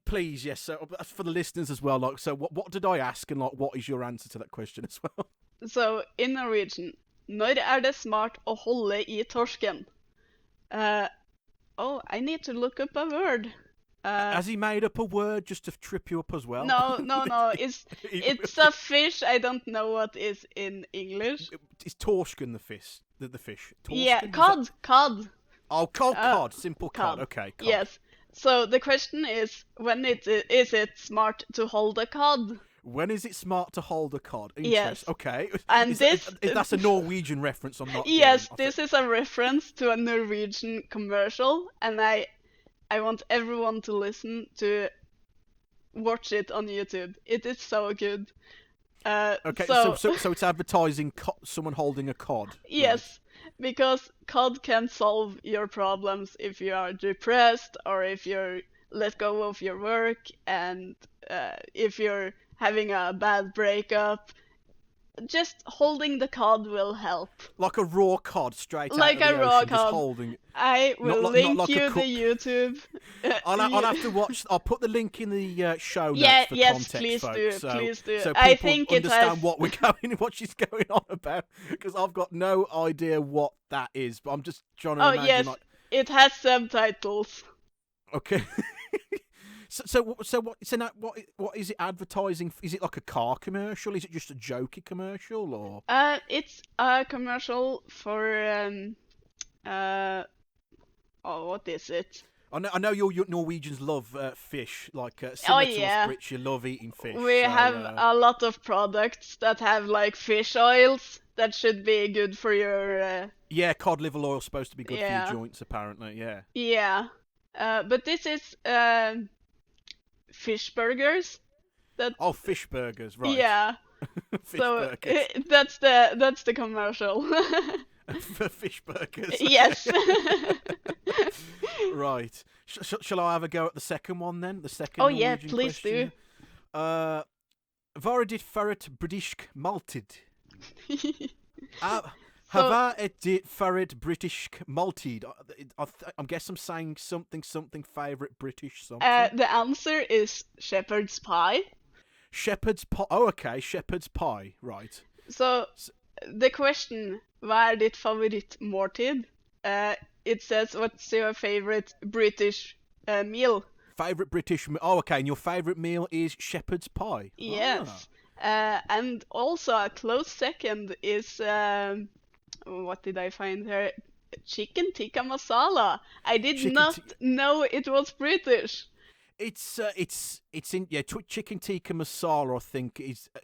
Please, yes. So for the listeners as well. So what did I ask, and what is your answer to that question as well? So in Norwegian, når det smart å holde I torsken? I need to look up a word. Has he made up a word just to trip you up as well? No. It's a fish. I don't know what is in English. Is torsken the fish? The fish? Torsken? Yeah, cod. Oh, cod. Simple cod. Okay, cod. Yes. So the question is, is it smart to hold a cod? When is it smart to hold a cod? Yes. Okay. And that's a Norwegian reference. I'm not. Yes, this is a reference to a Norwegian commercial, and I want everyone to listen to watch it on YouTube. It is so good. Okay, so it's advertising someone holding a cod. Yes, because cod can solve your problems if you are depressed or if you're let go of your work, and if you're having a bad breakup. just holding the cod will help. Like a raw cod straight out Like of a the raw ocean, just cod. holding it. I will Not link like a you the cook. YouTube. I'll have to watch. I'll put the link in the show notes Yeah, for yes, context, please folks. do, So, please do. so I people think it understand has. what she's going on about, because I've got no idea what that is. But I'm just trying to Oh imagine. yes, Like, it has subtitles. okay. What is it advertising? Is it like a car commercial? Is it just a jokey commercial, or? It's a commercial for what is it? I know your Norwegians love fish, like Oh similar to us yeah, Brits. You love eating fish. we So, have a lot of products that have like fish oils that should be good for your. yeah, cod liver oil is supposed to be good for your Yeah. joints, apparently. Yeah. Yeah, but this is fish burgers. That Oh, fish burgers, right? yeah. Fish So burgers. that's the commercial. For fish burgers. Yes. Right. Shall I have a go at the second one then? The second Oh yeah, Norwegian please question? Var dit ferret british malted? do. Have it dit ferret British malted? I guess I'm saying something favourite British something. The answer is shepherd's pie. Shepherd's pie. Oh, okay. Shepherd's pie. Right. So the question, "Hva ditt favorittmåltid?" It says, "What's your favorite British meal?" Favourite British. Oh, okay. And your favourite meal is shepherd's pie. Yes. And also a close second is what did I find here? Chicken tikka masala. I did Chicken not know it was British. It's in chicken tikka masala.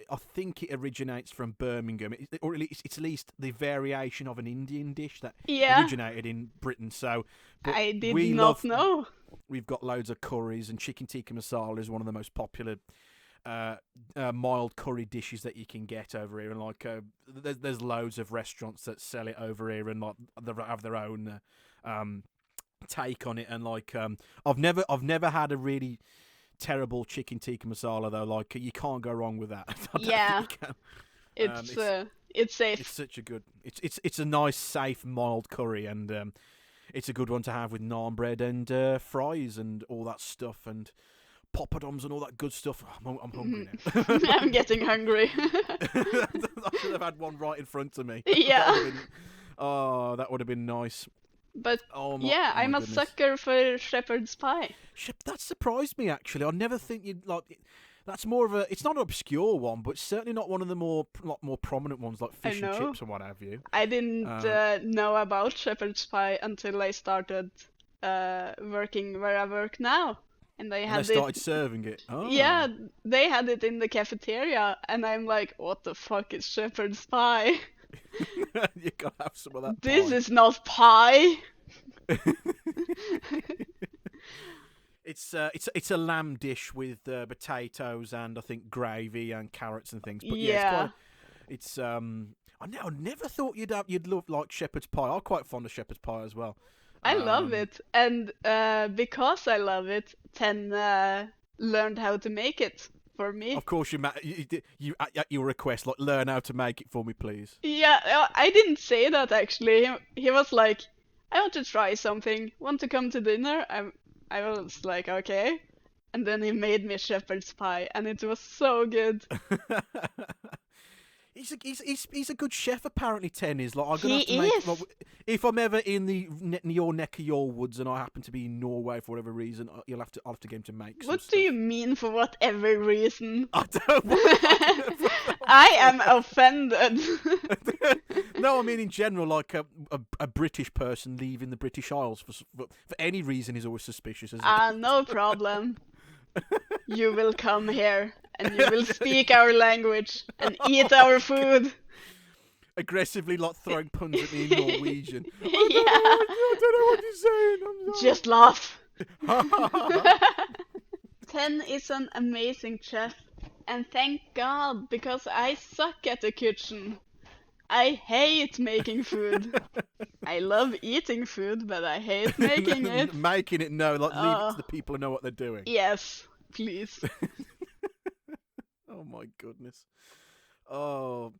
I think it originates from Birmingham, or it's at least the variation of an Indian dish that Yeah. originated in Britain. So, but I did we not love, know. We've got loads of curries, and chicken tikka masala is one of the most popular mild curry dishes that you can get over here. And like, there's loads of restaurants that sell it over here, and like they have their own take on it. And like, I've never had a really terrible chicken tikka masala though. Like, you can't go wrong with that. I don't Yeah. think you can. It's safe. It's such a good. It's a nice, safe, mild curry, and it's a good one to have with naan bread and fries and all that stuff, and poppadoms and all that good stuff. I'm hungry now. I'm getting hungry. I should have had one right in front of me. Yeah. That would have been nice. But Oh yeah, my I'm a goodness. sucker for shepherd's pie. That surprised me actually. I never think you'd like. That's more of a. It's not an obscure one, but certainly not one of the more prominent ones like fish and know. chips and what have you. I didn't know about shepherd's pie until I started working where I work now, and they And had they started it. serving it. Oh. Yeah, they had it in the cafeteria, and I'm like, what the fuck is shepherd's pie? You gotta have some of that. This pie. is not pie. It's a lamb dish with potatoes and I think gravy and carrots and things. But Yeah. it's I never thought you'd love like shepherd's pie. I'm quite fond of shepherd's pie as well. I love it, and because I love it, Ten learned how to make it for me. Of course, you at your request, like, learn how to make it for me, please. Yeah, I didn't say that actually. He was like, I want to try something. Want to come to dinner? I was like, okay. And then he made me shepherd's pie, and it was so good. He's a good chef apparently. Ten is like I'm gonna have to He make. is. Like, if I'm ever in your neck of your woods and I happen to be in Norway for whatever reason, I'll have to get him to make. Some What stuff. do you mean for whatever reason? I don't. I am offended. No, I mean in general, like a British person leaving the British Isles for any reason is always suspicious, isn't it? No problem. You will come here and you will speak our language and eat our food. Aggressively, like throwing puns at me in Norwegian. Yeah. I don't know what you're saying. Just laugh. Ten is an amazing chef, and thank God, because I suck at the kitchen. I hate making food. I love eating food, but I hate making it. Making it, no, like leave it to the people who know what they're doing. Yes, please. Oh my goodness. Oh,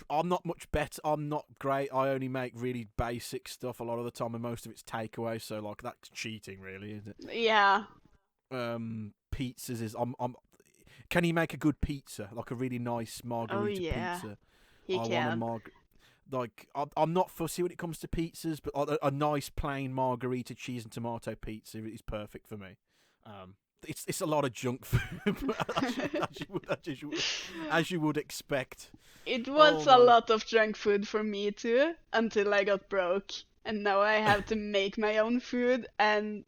I'm not much better. I'm not great. I only make really basic stuff a lot of the time, and most of it's takeaway. So like that's cheating, really, isn't it? Yeah. Pizzas is I'm. Can you make a good pizza, like a really nice Oh margarita yeah. pizza? He I want a can. like I'm not fussy when it comes to pizzas, but a nice plain margarita cheese and tomato pizza is perfect for me. It's a lot of junk food, as you would expect. It Oh was a my! lot of junk food for me too, until I got broke. And now I have to make my own food and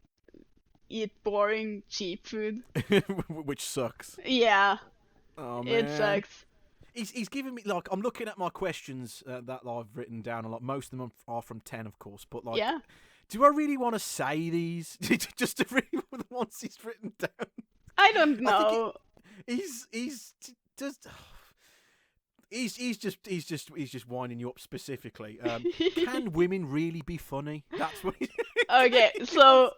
eat boring, cheap food. Which sucks. Yeah, Oh it man. sucks. He's giving me like I'm looking at my questions that I've written down a lot. Most of them are from 10, of course, but like, Yeah, do I really want to say these? Just to read the ones he's written down. I don't I think know. he's just he's just winding you up specifically. Can women really be funny? That's what. Okay, so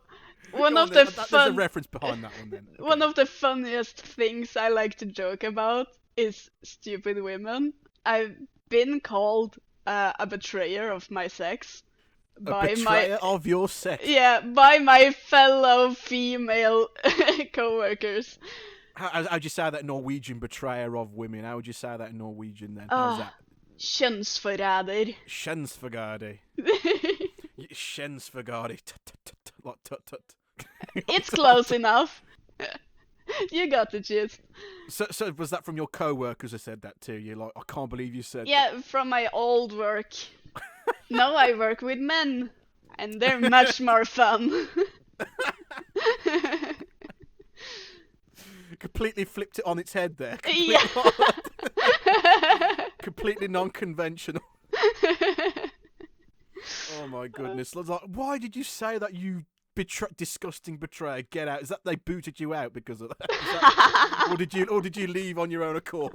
one Go of on the then. There's a fun reference behind that one then. one Okay. of the funniest things I like to joke about is stupid women. I've been called a betrayer of my sex A by my betrayer of your sex. by my fellow female coworkers. How'd you say that Norwegian betrayer of women? How would you say that in Norwegian then? How's Ah, that? kjønnsforræder. Kjønnsforræder. Kjønnsforræder. Like tut tut. It's close enough. You got the gist. So was that from your co-workers who said that to you? Like, I can't believe you said that. Yeah, from my old work. Now I work with men, and they're much more fun. Completely flipped it on its head there. Yeah. Completely non-conventional. Oh my goodness! I was like, why did you say that, you disgusting betrayer? Get out! Is that they booted you out because of that? Or did you leave on your own accord?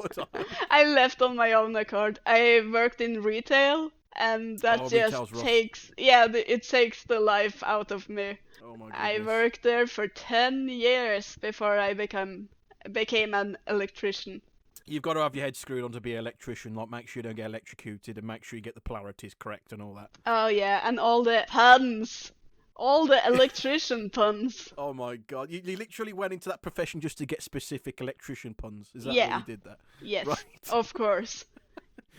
I left on my own accord. I worked in retail, and that just retail's rough. it takes the life out of me. Oh my goodness! I worked there for 10 years before I became an electrician. You've got to have your head screwed on to be an electrician. Like, make sure you don't get electrocuted, and make sure you get the polarities correct and all that. Oh yeah, and all the puns. All the electrician puns. Oh my god! You literally went into that profession just to get specific electrician puns. Is that Yeah. why you did that? Yes, Right. of course.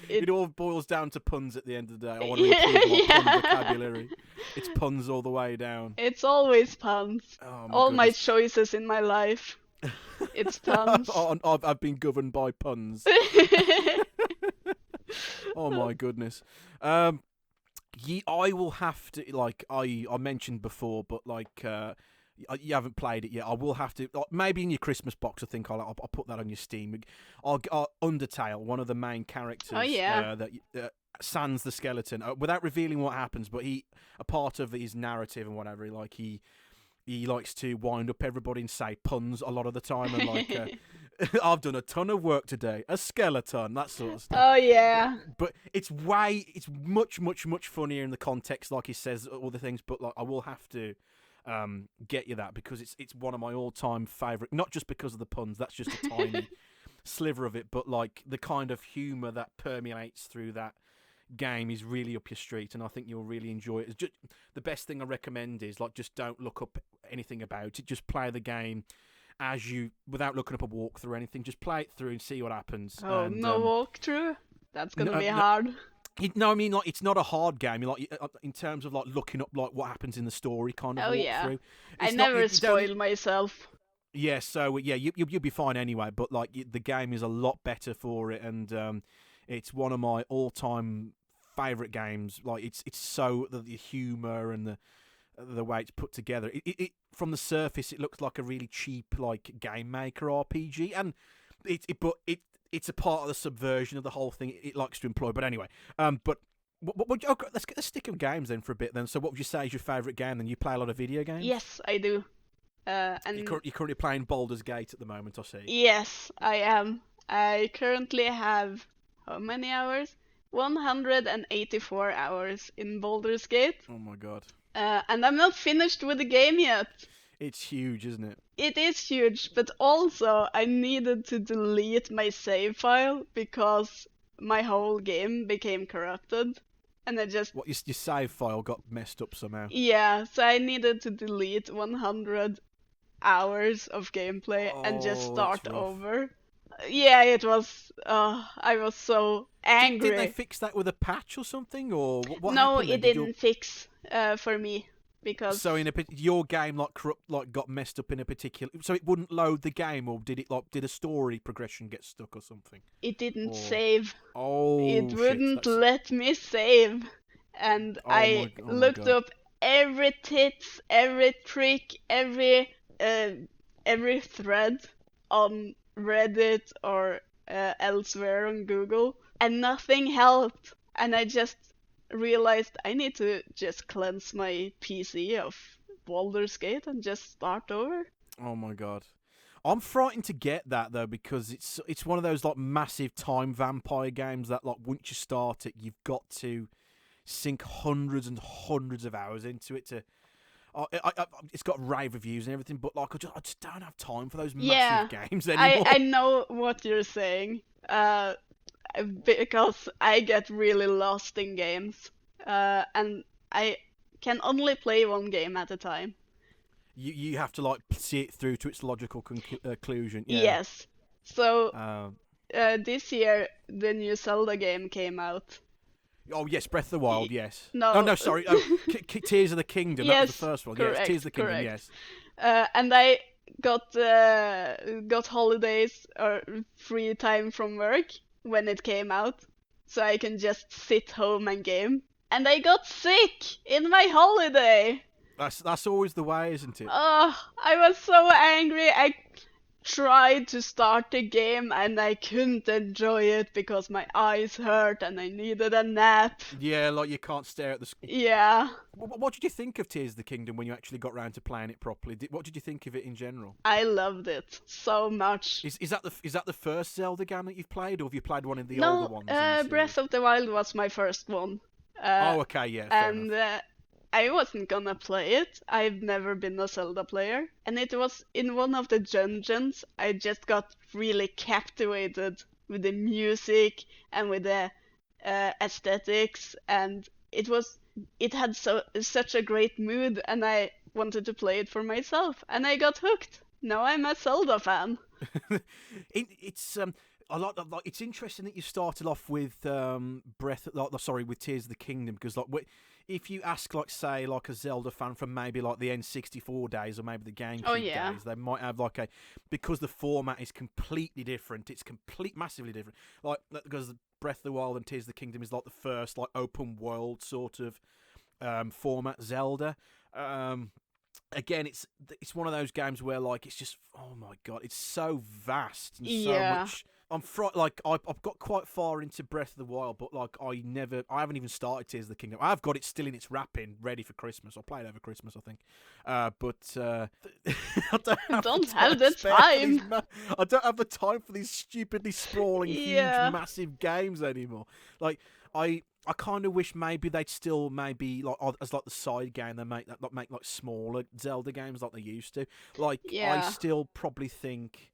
It all boils down to puns at the end of the day. I want to improve my pun vocabulary. It's puns all the way down. It's always puns. Oh All my goodness. choices in my life. It's puns. I've been governed by puns. Oh my goodness. I will have to, like I mentioned before, but like you haven't played it yet. I will have to, maybe in your Christmas box. I think I'll put that on your Steam. Undertale, one of the main characters. Oh, yeah. That Sans the skeleton. Without revealing what happens, but a part of his narrative and whatever. Like he likes to wind up everybody and say puns a lot of the time, and like I've done a ton of work today, a skeleton, that sort of stuff. Oh yeah. But it's much funnier in the context, like he says all the things. But like I will have to get you that, because it's one of my all-time favorite. Not just because of the puns, that's just a tiny sliver of it, but like the kind of humor that permeates through that game is really up your street, and I think you'll really enjoy it. It's just, the best thing I recommend is like just don't look up anything about it. Just play the game without looking up a walkthrough or anything. Just play it through and see what happens. Oh, and, no walkthrough? That's gonna be no- hard. No, I mean, like, it's not a hard game. Like, in terms of like looking up like what happens in the story, kind of Oh, walkthrough. yeah. I It's not- never it's only- spoil myself. Yeah, so yeah, you'll be fine anyway. But like, the game is a lot better for it, and it's one of my all-time favorite games. Like, it's so the humor and the way it's put together. It from the surface, it looks like a really cheap like game maker RPG, and it's a part of the subversion of the whole thing it likes to employ. But anyway, but okay, let's stick with games then for a bit. Then, so what would you say is your favorite game? Then you play a lot of video games. Yes, I do. And You're currently playing Baldur's Gate at the moment, I see. yes, I am. I currently have how many hours? 184 hours in Baldur's Gate. Oh my god. And I'm not finished with the game yet. It's huge, isn't it? It is huge, but also I needed to delete my save file because my whole game became corrupted. And I just, What your save file got messed up somehow. yeah, so I needed to delete 100 hours of gameplay and just Oh, that's start rough. over. Yeah, it was, I was so Didn't they angry. fix that with a patch or something, or what No, happened then? it Did your didn't fix for me so because in your game like corrupt, like got messed up in a particular, so it wouldn't load the game, or did it like did a story progression get stuck or something? it didn't Or save. It oh shit, wouldn't that's let me save. And I oh my looked god. up every tits, every trick, uh, every thread on Reddit or elsewhere on Google, and nothing helped. And I just realized I need to just cleanse my PC of Baldur's Gate and just start over. Oh my god. I'm frightened to get that though because it's one of those like massive time vampire games that like once you start it you've got to sink hundreds and hundreds of hours into it to. It's got rave reviews and everything, but like I just don't have time for those massive Yeah, games I anymore. I know what you're saying. Because I get really lost in games, and I can only play one game at a time. You have to like see it through to its logical conclusion. Yeah. Yes. So Um, this year the new Zelda game came out. oh yes, Breath of the Wild. Yes. Oh No. no, sorry. Oh, Tears of the Kingdom. That was the Yes, first one. Yes, Tears of correct, the Kingdom. correct. Yes. And I got holidays or free time from work when it came out, so I can just sit home and game. And I got sick in my holiday. That's always the way, isn't it? Oh, I was so angry. I tried to start the game and I couldn't enjoy it because my eyes hurt and I needed a nap. Yeah, like you can't stare at the. Yeah, What did you think of Tears of the Kingdom when you actually got round to playing it properly? What did you think of it in general? I loved it so much. Is that the first Zelda game that you've played, or have you played one of the older No, ones in the Breath series? of the Wild was my first one. Uh, Oh, okay, yeah, fair and enough. I wasn't gonna play it. I've never been a Zelda player. And it was in one of the dungeons, I just got really captivated with the music and with the aesthetics. And it had such a great mood, and I wanted to play it for myself. And I got hooked. Now I'm a Zelda fan. It's I like it's interesting that you started off with with Tears of the Kingdom because if you ask like say like a Zelda fan from maybe like the N64 days or maybe the Oh GameCube yeah. days, they might have like a because the format is completely different. It's massively different. Like because Breath of the Wild and Tears of the Kingdom is like the first like open world sort of format Zelda. Again, it's one of those games where like it's just oh my god, it's so vast and so Yeah. much. I've got quite far into Breath of the Wild, but like I haven't even started Tears of the Kingdom. I've got it still in its wrapping, ready for Christmas. I'll play it over Christmas, I think. But I don't have Don't the have time the spare for these. time. I don't have the time for these stupidly sprawling, huge, Yeah. massive games anymore. Like I kind of wish maybe they'd still maybe like as like the side game they make like smaller Zelda games like they used to. Like I Yeah. still probably think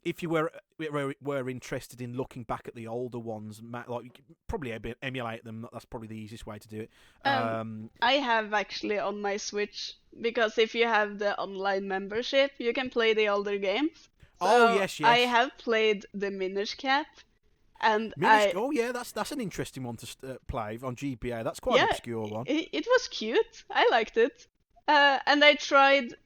if you were interested in looking back at the older ones, like you could probably emulate them. That's probably the easiest way to do it. Um, I have actually on my Switch because if you have the online membership, you can play the older games. Oh So yes, I yes. have played the Minish Cap, and Minish. Oh yeah, that's an interesting one to play on GBA. That's quite an yeah, obscure one. it was cute. I liked it. And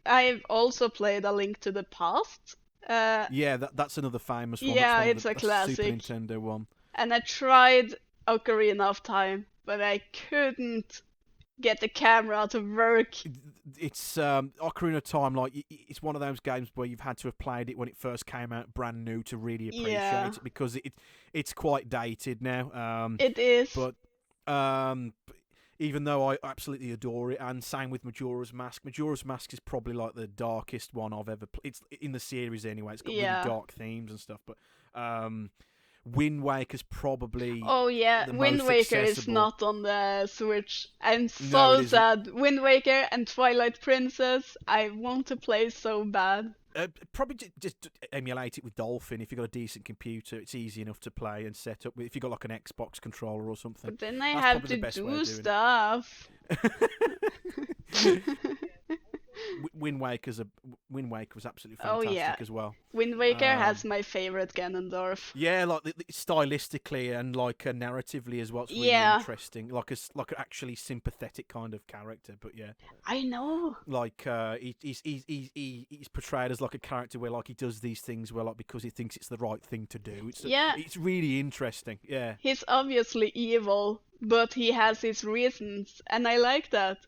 I've also played A Link to the Past. Uh, Yeah, that's another famous one. That's yeah, one of it's a that's a Super classic. Nintendo one. And I tried Ocarina of Time, but I couldn't get the camera to work. It's Ocarina of Time. Like it's one of those games where you've had to have played it when it first came out, brand new, to really Yeah, appreciate it because it's quite dated now. it is. But even though I absolutely adore it, and same with Majora's Mask. Majora's Mask is probably like the darkest one I've ever played. It's in the series anyway. It's got really Yeah. dark themes and stuff. But Wind Waker's probably Oh yeah, the Wind most Waker is accessible. not on the Switch. I'm No, it so isn't. sad. Wind Waker and Twilight Princess, I want to play so bad. Probably just emulate it with Dolphin. If you've got a decent computer, it's easy enough to play and set up with. If you've got like an Xbox controller or something, But then I that's have probably to the best way do of doing stuff. it. Wind Waker's Wind Waker was absolutely Oh fantastic yeah, as well. Wind Waker has my favorite Ganondorf. Yeah, like stylistically and like narratively as well. It's really Yeah, interesting. Like an actually sympathetic kind of character. But yeah, I know. like he's portrayed as like a character where like he does these things where like because he thinks it's the right thing to do. Yeah, It's really interesting. Yeah. he's obviously evil, but he has his reasons, and I like that.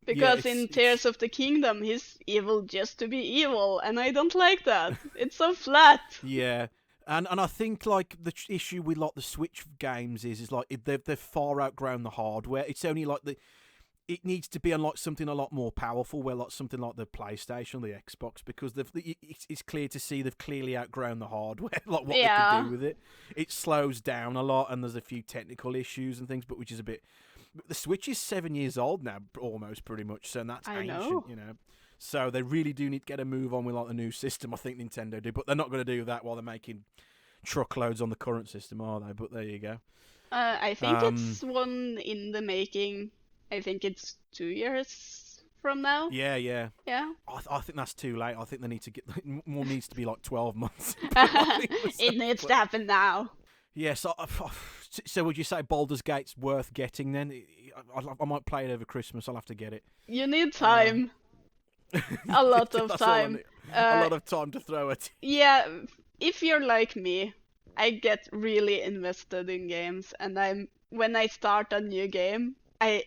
Yeah, Because in Tears of the Kingdom, he's evil just to be evil, and I don't like that. It's so flat. yeah. And I think like the issue with like the Switch games is like they've far outgrown the hardware. It's only like it needs to be on like something a lot more powerful, where like something like the PlayStation, the Xbox, because it's clear to see they've clearly outgrown the hardware, like what they can do with it. It slows down a lot, and there's a few technical issues and things, but which is a bit. The Switch is 7 years old now, almost pretty much, so that's ancient, you know. So they really do need to get a move on with like the new system. I think Nintendo do, but they're not going to do that while they're making truckloads on the current system, are they? But there you go. I think it's one in the making. I think it's 2 years from now. Yeah. Yeah. I think that's too late. I think they need to get more. Needs to be like 12 months. It needs to happen now. Yes. So would you say Baldur's Gate's worth getting then? I might play it over Christmas. I'll have to get it. You need time. A lot of time. A lot of time to throw it. Yeah, if you're like me, I get really invested in games, and when I start a new game, I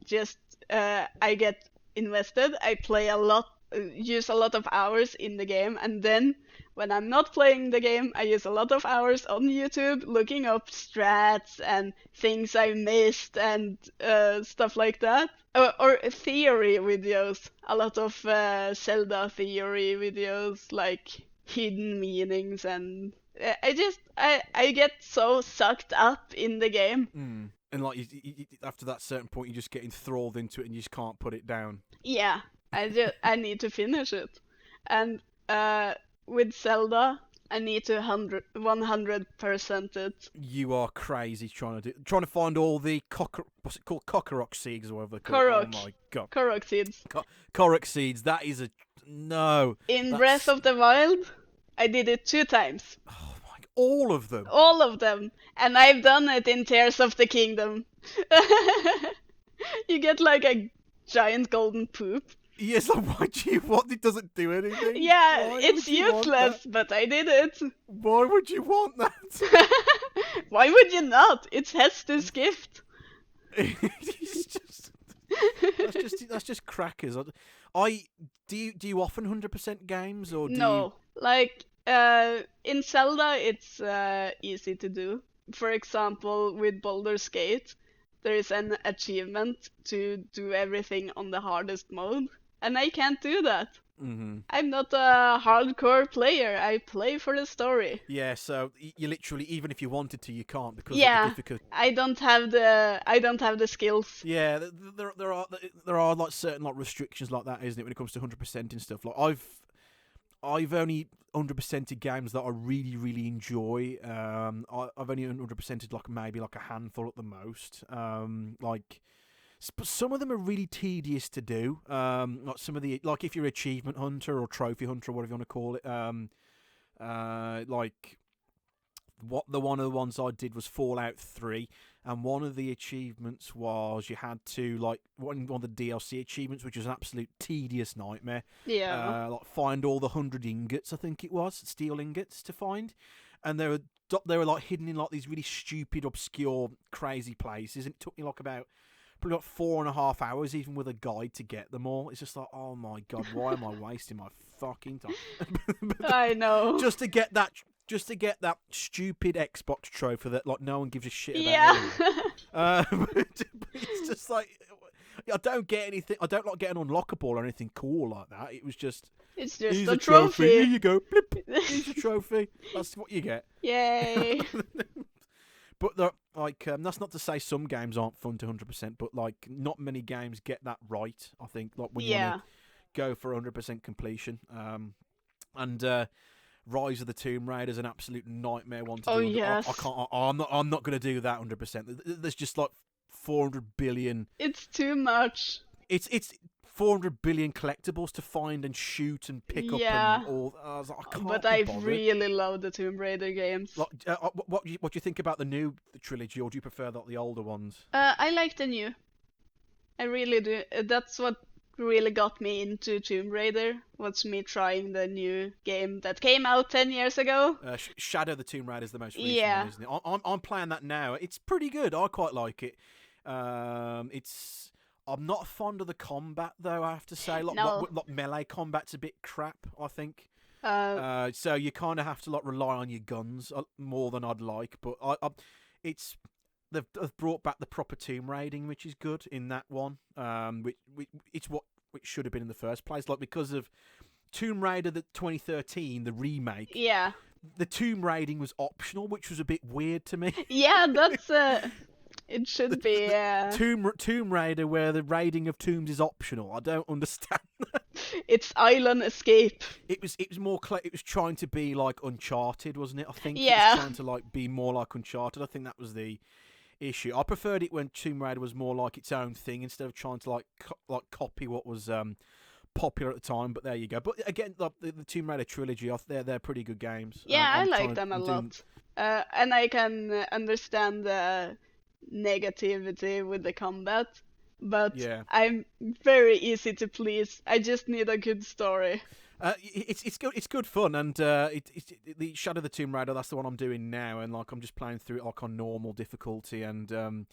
get invested. I play a lot, use a lot of hours in the game, and then when I'm not playing the game, I use a lot of hours on YouTube looking up strats and things I missed and stuff like that. Or theory videos. A lot of Zelda theory videos, like hidden meanings, and I get so sucked up in the game. And like after that certain point, you're just getting enthralled into it, and you just can't put it down. Yeah, I need to finish it, and with Zelda, I need to 100% it. You are crazy trying to find all the what's it called, Kokorok seeds or whatever they're called. Korok. Oh my god, Korok seeds. Korok seeds. That is a no. In Breath of the Wild, I did it 2 times. Oh my! All of them. All of them, and I've done it in Tears of the Kingdom. You get like a giant golden poop. Yes, like, why do you want it? Doesn't do anything. Yeah, Why it's would you want useless, that? but I did it. Why would you want that? Why would you not? It's Hester's gift. It's just, that's just crackers. Do you often 100% games or do No, like in Zelda, it's easy to do. For example, with Baldur's Gate, there is an achievement to do everything on the hardest mode, and I can't do that. Mm-hmm. I'm not a hardcore player. I play for the story. Yeah, so you literally, even if you wanted to, you can't because Yeah, of the difficult. I don't have the skills. Yeah, there are like certain like restrictions like that, isn't it? When it comes to 100% and stuff. Like I've only 100%ed games that I really really enjoy. I've only 100%ed like maybe like a handful at the most. But some of them are really tedious to do. Like some of the if you're achievement hunter or trophy hunter or whatever you want to call it. One of the ones I did was Fallout 3, and one of the achievements was you had to one of the DLC achievements, which was an absolute tedious nightmare. Yeah. Find all the 100 ingots, I think it was, steel ingots to find, and they were like hidden in like these really stupid, obscure, crazy places, and it took me probably 4.5 hours, even with a guide, to get them all. It's just like, oh my god, why am I wasting my fucking time? I know. Just to get that stupid Xbox trophy that like no one gives a shit about. Yeah. Anyway. But it's just like, I don't get anything. I don't like getting unlockable or anything cool like that. It was just, It's just here's a trophy. Here trophy. you go. Blip. Here's your trophy. That's what you get. Yay. But that's not to say some games aren't fun to 100%. But like, not many games get that right. I think like when you want to go for 100% completion. And Rise of the Tomb Raider is an absolute nightmare one to do. Yes. I can't. I'm not going to do that 100%. There's just like 400 billion. It's too much. It's 400 billion collectibles to find and shoot and pick up and all. I was like, I can't. But be I bothered. really love the Tomb Raider games. Like, what do you think about the new trilogy, or do you prefer the older ones? I like the new. I really do. That's what really got me into Tomb Raider. Was me trying the new game that came out 10 years ago. Shadow the Tomb Raider is the most recent one, isn't it? I'm playing that now. It's pretty good. I quite like it. I'm not fond of the combat though. I have to say, like melee combat's a bit crap. I think. So you kind of have to like rely on your guns more than I'd like. But they've brought back the proper tomb raiding, which is good in that one. It's what it should have been in the first place. Like, because of Tomb Raider, the 2013, the remake. Yeah. The tomb raiding was optional, which was a bit weird to me. Yeah, that's it should be Tomb Raider, where the raiding of tombs is optional. I don't understand that. It's island escape. It was more. It was trying to be like Uncharted, wasn't it? I think. Yeah. It was trying to like be more like Uncharted. I think that was the issue. I preferred it when Tomb Raider was more like its own thing instead of trying to like copy what was popular at the time. But there you go. But again, the Tomb Raider trilogy, they're pretty good games. Yeah, I like them a lot. And I can understand the negativity with the combat, but I'm very easy to please. I just need a good story. It's good fun, and the Shadow of the Tomb Raider, that's the one I'm doing now, and like I'm just playing through it like on normal difficulty, and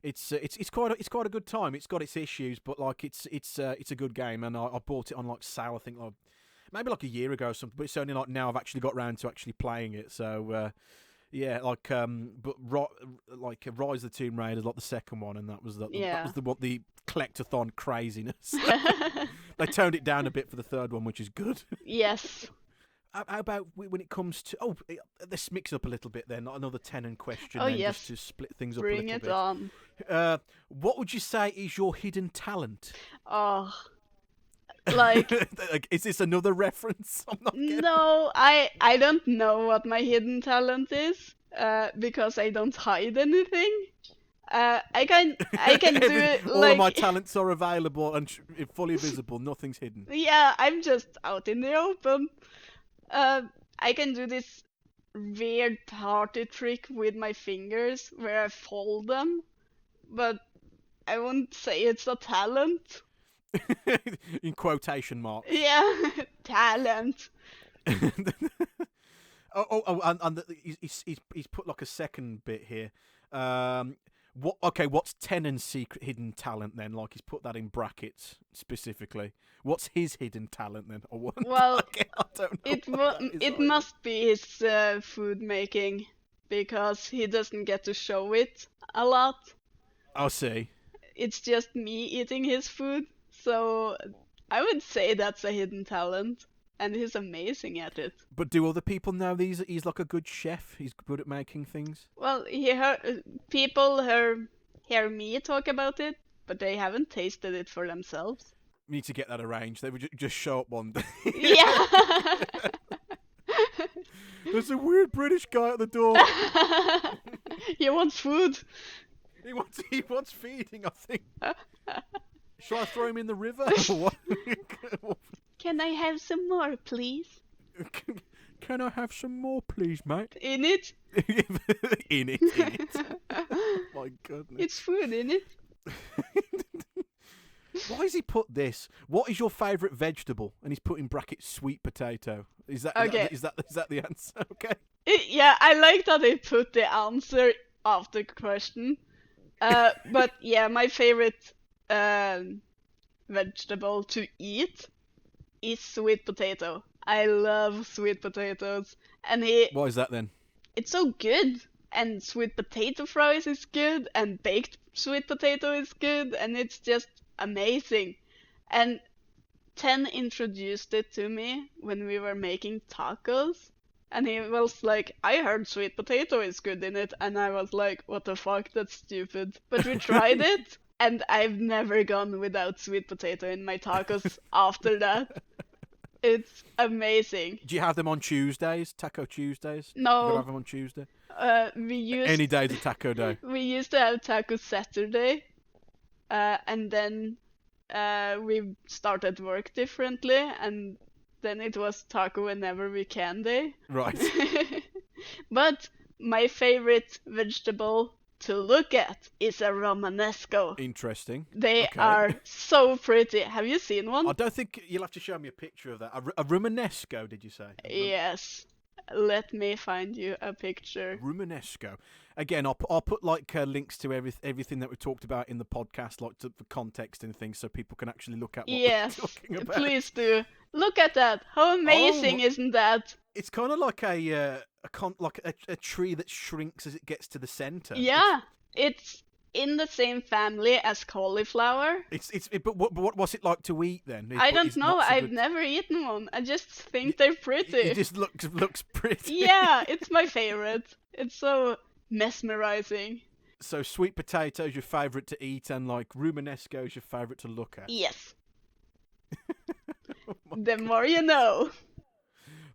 it's quite a good time. It's got its issues, but like it's a good game, and I bought it on like sale, I think maybe like a year ago or something, but it's only like now I've actually got around to actually playing it, so yeah, like but Rise of the Tomb Raider is like the second one, and that was the collectathon craziness. They toned it down a bit for the third one, which is good. Yes. How about when it comes to let's mix up a little bit then, another Tenon question. Yes. Just to split things up Bring a little it bit. on. What would you say is your hidden talent? Oh, like is this another reference? I'm not getting... No, I don't know what my hidden talent is, because I don't hide anything. I can do it like... All of my talents are available and fully visible. Nothing's hidden. Yeah, I'm just out in the open. I can do this weird party trick with my fingers where I fold them, but I wouldn't say it's a talent. In quotation marks. Yeah, talent. and he's put like a second bit here. What's Tenon's secret hidden talent then? Like, he's put that in brackets specifically. What's his hidden talent then? Well, I don't know it must be his food making, because he doesn't get to show it a lot. I see. It's just me eating his food, so I would say that's a hidden talent, and he's amazing at it. But do other people know he's like a good chef? He's good at making things? Well, people hear me talk about it, but they haven't tasted it for themselves. We need to get that arranged. They would just show up one day. Yeah. There's a weird British guy at the door. He wants food. He wants feeding, I think. Shall I throw him in the river? Or what? Can I have some more, please? Can I have some more, please, mate? In it? In it. My goodness. It's food, in it? Why has he put this? What is your favourite vegetable? And he's put in brackets sweet potato. Is that okay? Is that the answer? Okay. Yeah, I like that they put the answer after the question. But yeah, my favorite vegetable to eat is sweet potato. I love sweet potatoes, and Why is that then? it's so good. and sweet potato fries is good, and baked sweet potato is good, and it's just amazing. And Ten introduced it to me when we were making tacos. And he was like, I heard sweet potato is good in it. And I was like, what the fuck, that's stupid. But we tried it, and I've never gone without sweet potato in my tacos after that. It's amazing. Do you have them on Tuesdays? Taco Tuesdays? You No, gotta have them on Tuesday? we Any used day's a taco day. we used to have taco Saturday, and then we started work differently, and then it was taco whenever we can day. Right. But my favorite vegetable to look at is a Romanesco. Interesting. They Okay. are so pretty. Have you seen one? I don't think you'll have to show me a picture of that. A Romanesco, did you say? Yes. Let me find you a picture. Romanesco. Again, I'll put like links to everything that we talked about in the podcast, like for context and things, so people can actually look at what Yes, we're talking about. please do. Look at that. How amazing isn't that? It's kind of like a tree that shrinks as it gets to the center. Yeah, it's in the same family as cauliflower. But what's it like to eat then? I don't It's know. not so I've good. never eaten one. I just think they're pretty. It just looks pretty. Yeah, it's my favorite. It's so mesmerizing. So sweet potato is your favourite to eat, and like Romanesco is your favourite to look at. Yes. The more you know.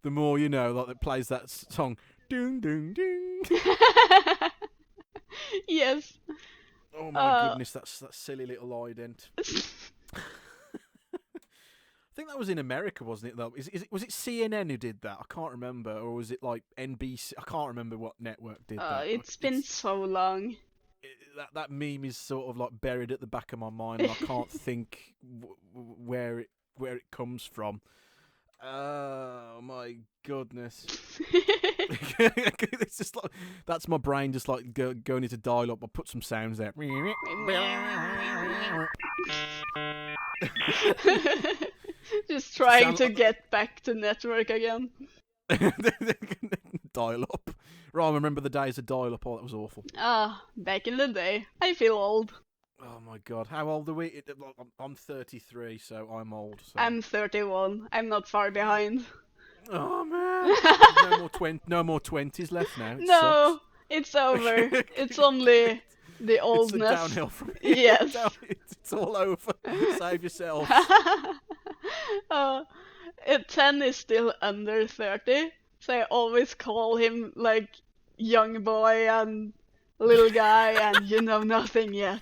The more you know, like it plays that song, ding ding ding. Yes. Oh my goodness, that's that silly little ident. I think that was in America, wasn't it? Though, was it CNN who did that? I can't remember, or was it like NBC? I can't remember what network did that. It's been so long. That meme is sort of like buried at the back of my mind, and I can't think where it comes from. Oh my goodness! It's just like that's my brain just like going into dial-up. I put some sounds there. Just trying to get back to network again. Dial-up. Right, I remember the days of dial-up. Oh, that was awful. Back in the day. I feel old. Oh my god, how old are we? I'm 33, so I'm old. So. I'm 31. I'm not far behind. Oh man, no more 20s left now. It No, sucks. it's over. It's only the oldness. It's downhill from here. Yes. It's all over. Save yourself. 10 is still under 30, so I always call him like young boy and little guy and you know nothing yet.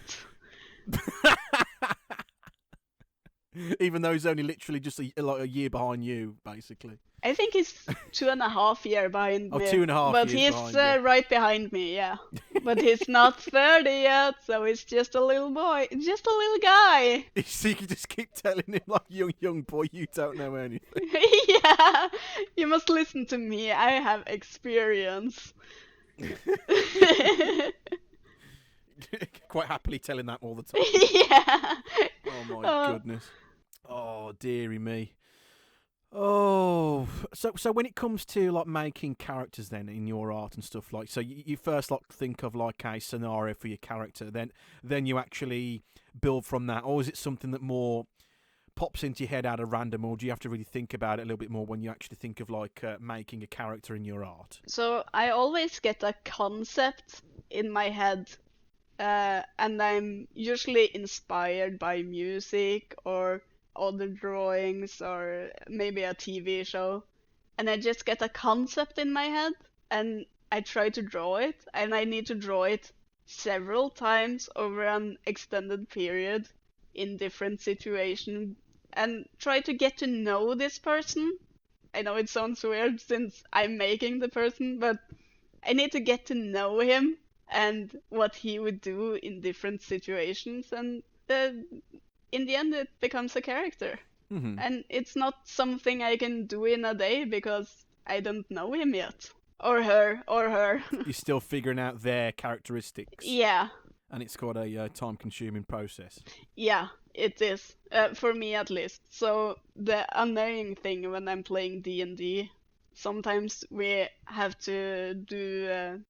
Even though he's only literally just a year behind you, basically. I think he's 2.5 years behind me. 2.5 but years he's behind you. right behind me, yeah. But he's not 30 yet, so he's just a little boy, just a little guy. So you can just keep telling him like young boy, you don't know anything. Yeah, you must listen to me. I have experience. Quite happily telling that all the time. Yeah. Oh my goodness. Oh dearie me. Oh, so when it comes to like making characters, then in your art and stuff, like so you first like think of like a scenario for your character, then you actually build from that, or is it something that more pops into your head out of random, or do you have to really think about it a little bit more when you actually think of like making a character in your art? So I always get a concept in my head, and I'm usually inspired by music or other drawings or maybe a TV show, and I just get a concept in my head and I try to draw it, and I need to draw it several times over an extended period in different situations and try to get to know this person. I know it sounds weird since I'm making the person, but I need to get to know him and what he would do in different situations, and in the end it becomes a character. Mm-hmm. And it's not something I can do in a day because I don't know him yet. Or her. You're still figuring out their characteristics. Yeah. And it's quite a time-consuming process. Yeah, it is. For me at least. So the annoying thing when I'm playing D&D, sometimes we have to do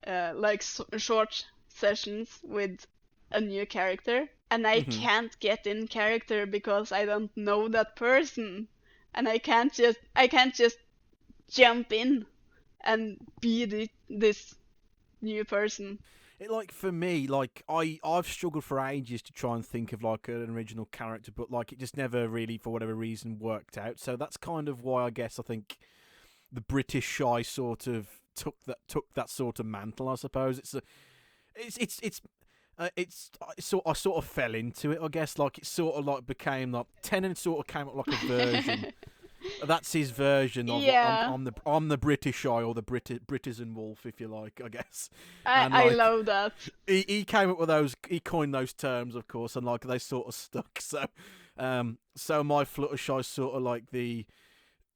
like short sessions with a new character, and I can't get in character because I don't know that person, and I can't just jump in and be this new person. Like for me, like I've struggled for ages to try and think of like an original character, but like it just never really, for whatever reason, worked out. So that's kind of why I guess I think the British shy sort of took that sort of mantle. I suppose I sort of fell into it. I guess like it sort of like became like Tennant sort of came up like a version. That's his version of Yeah. I'm the British eye, or the CitizenWolf, if you like, I guess. And I like, love that. he came up with those, he coined those terms, of course, and like they sort of stuck. So my Fluttershy sort of like the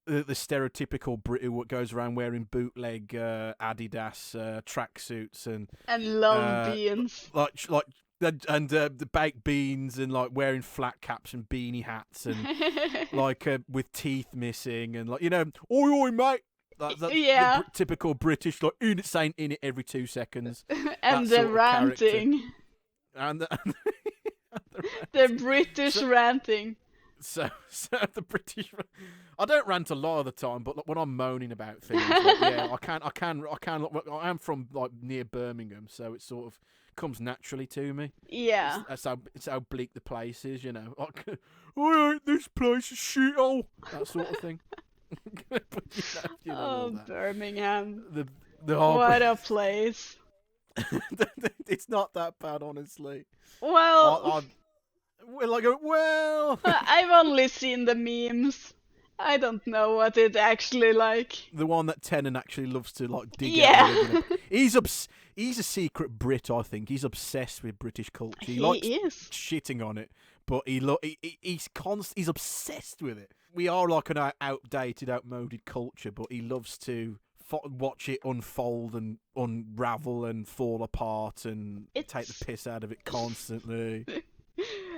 stereotypical Brit who goes around wearing bootleg Adidas tracksuits and love beans. The baked beans and like wearing flat caps and beanie hats and like with teeth missing and like oi oi mate. That's Yeah. the typical British, like saying in it every 2 seconds. And the ranting. And the the British ranting. So the British. I don't rant a lot of the time, but like, when I'm moaning about things, like, yeah, I can. I am from like near Birmingham, so it sort of comes naturally to me. Yeah. It's how bleak the place is, Like, I hate this place, shithole. That sort of thing. But, all that. Birmingham. The what a place. It's not that bad, honestly. Well, well. I've only seen the memes. I don't know what it's actually like. The one that Tennant actually loves to like dig out. Yeah. He's a secret Brit, I think. He's obsessed with British culture. He likes shitting on it, but he's obsessed with it. We are like an outdated, outmoded culture, but he loves to watch it unfold and unravel and fall apart and take the piss out of it constantly.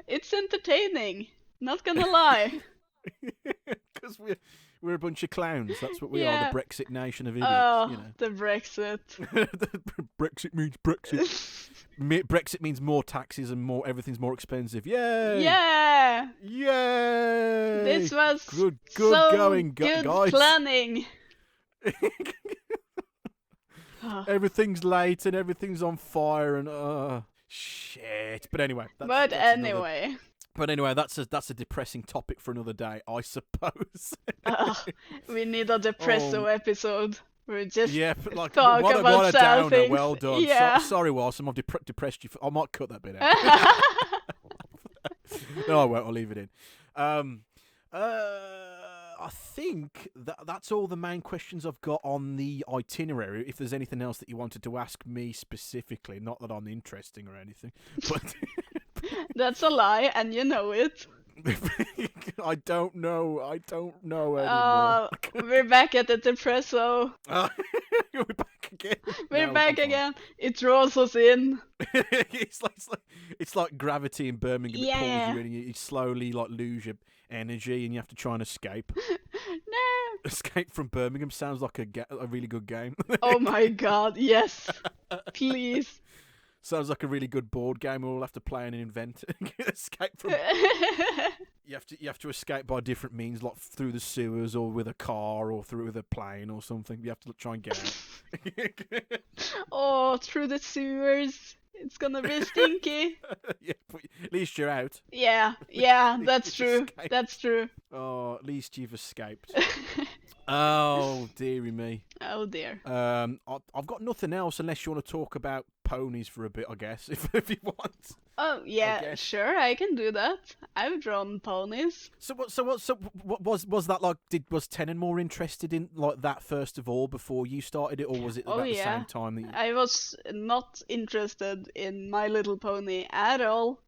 It's entertaining. Not gonna lie. Because we're a bunch of clowns. That's what we are. The Brexit nation of idiots. Oh, the Brexit. Brexit means Brexit. Brexit means more taxes and everything's more expensive. Yay! Yeah! Yay! This was good so going, good guys. planning. Everything's late and everything's on fire and shit. But anyway. But anyway, that's a depressing topic for another day, I suppose. We need a depresso episode. We just talk about what a sad downer. things. Well done. Yeah. Sorry, Wahsome, I've depressed you. I might cut that bit out. No, I won't. I'll leave it in. I think that's all the main questions I've got on the itinerary. If there's anything else that you wanted to ask me specifically, not that I'm interesting or anything, but that's a lie, and you know it. I don't know anymore. We're back at the depresso. We're back again. We're back again. It draws us in. it's like gravity in Birmingham. Yeah. It pulls you in, and you slowly like lose your energy, and you have to try and escape. No. Escape from Birmingham sounds like a really good game. Oh my god, yes. Please. Sounds like a really good board game. We'll have to play and invent. Escape from. You have to escape by different means, like through the sewers, or with a car, or with a plane, or something. You have to try and get out. Oh, through the sewers. It's gonna be stinky. Yeah, but at least you're out. Yeah, that's true. Escaped. That's true. Oh, at least you've escaped. Oh, dearie me. Oh dear. I've got nothing else unless you want to talk about ponies for a bit, I guess, if you want. Oh yeah, sure, I can do that. I've drawn ponies. So what was that like? Was Tennant more interested in like that first of all before you started it, or was it about the same time that you... I was not interested in My Little Pony at all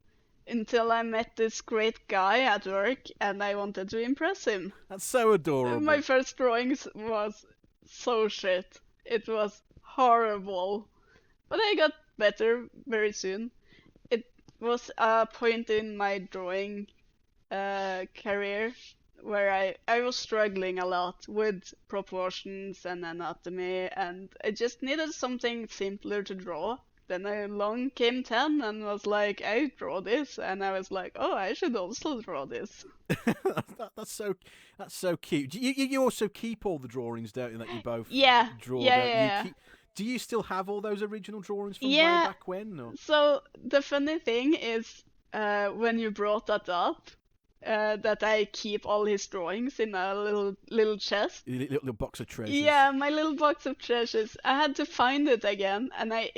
until I met this great guy at work, and I wanted to impress him. That's so adorable. My first drawings was so shit. It was horrible. But I got better very soon. It was a point in my drawing career where I was struggling a lot with proportions and anatomy, and I just needed something simpler to draw. Then along came 10 and was like, I draw this, and I was like, oh, I should also draw this. That's so cute. You also keep all the drawings, don't you? That you both Yeah, draw. yeah, Don't you? yeah. Do you still have all those original drawings from way Yeah. back when? Or? So the funny thing is, when you brought that up, that I keep all his drawings in a little chest. Little box of treasures. Yeah, my little box of treasures. I had to find it again, and I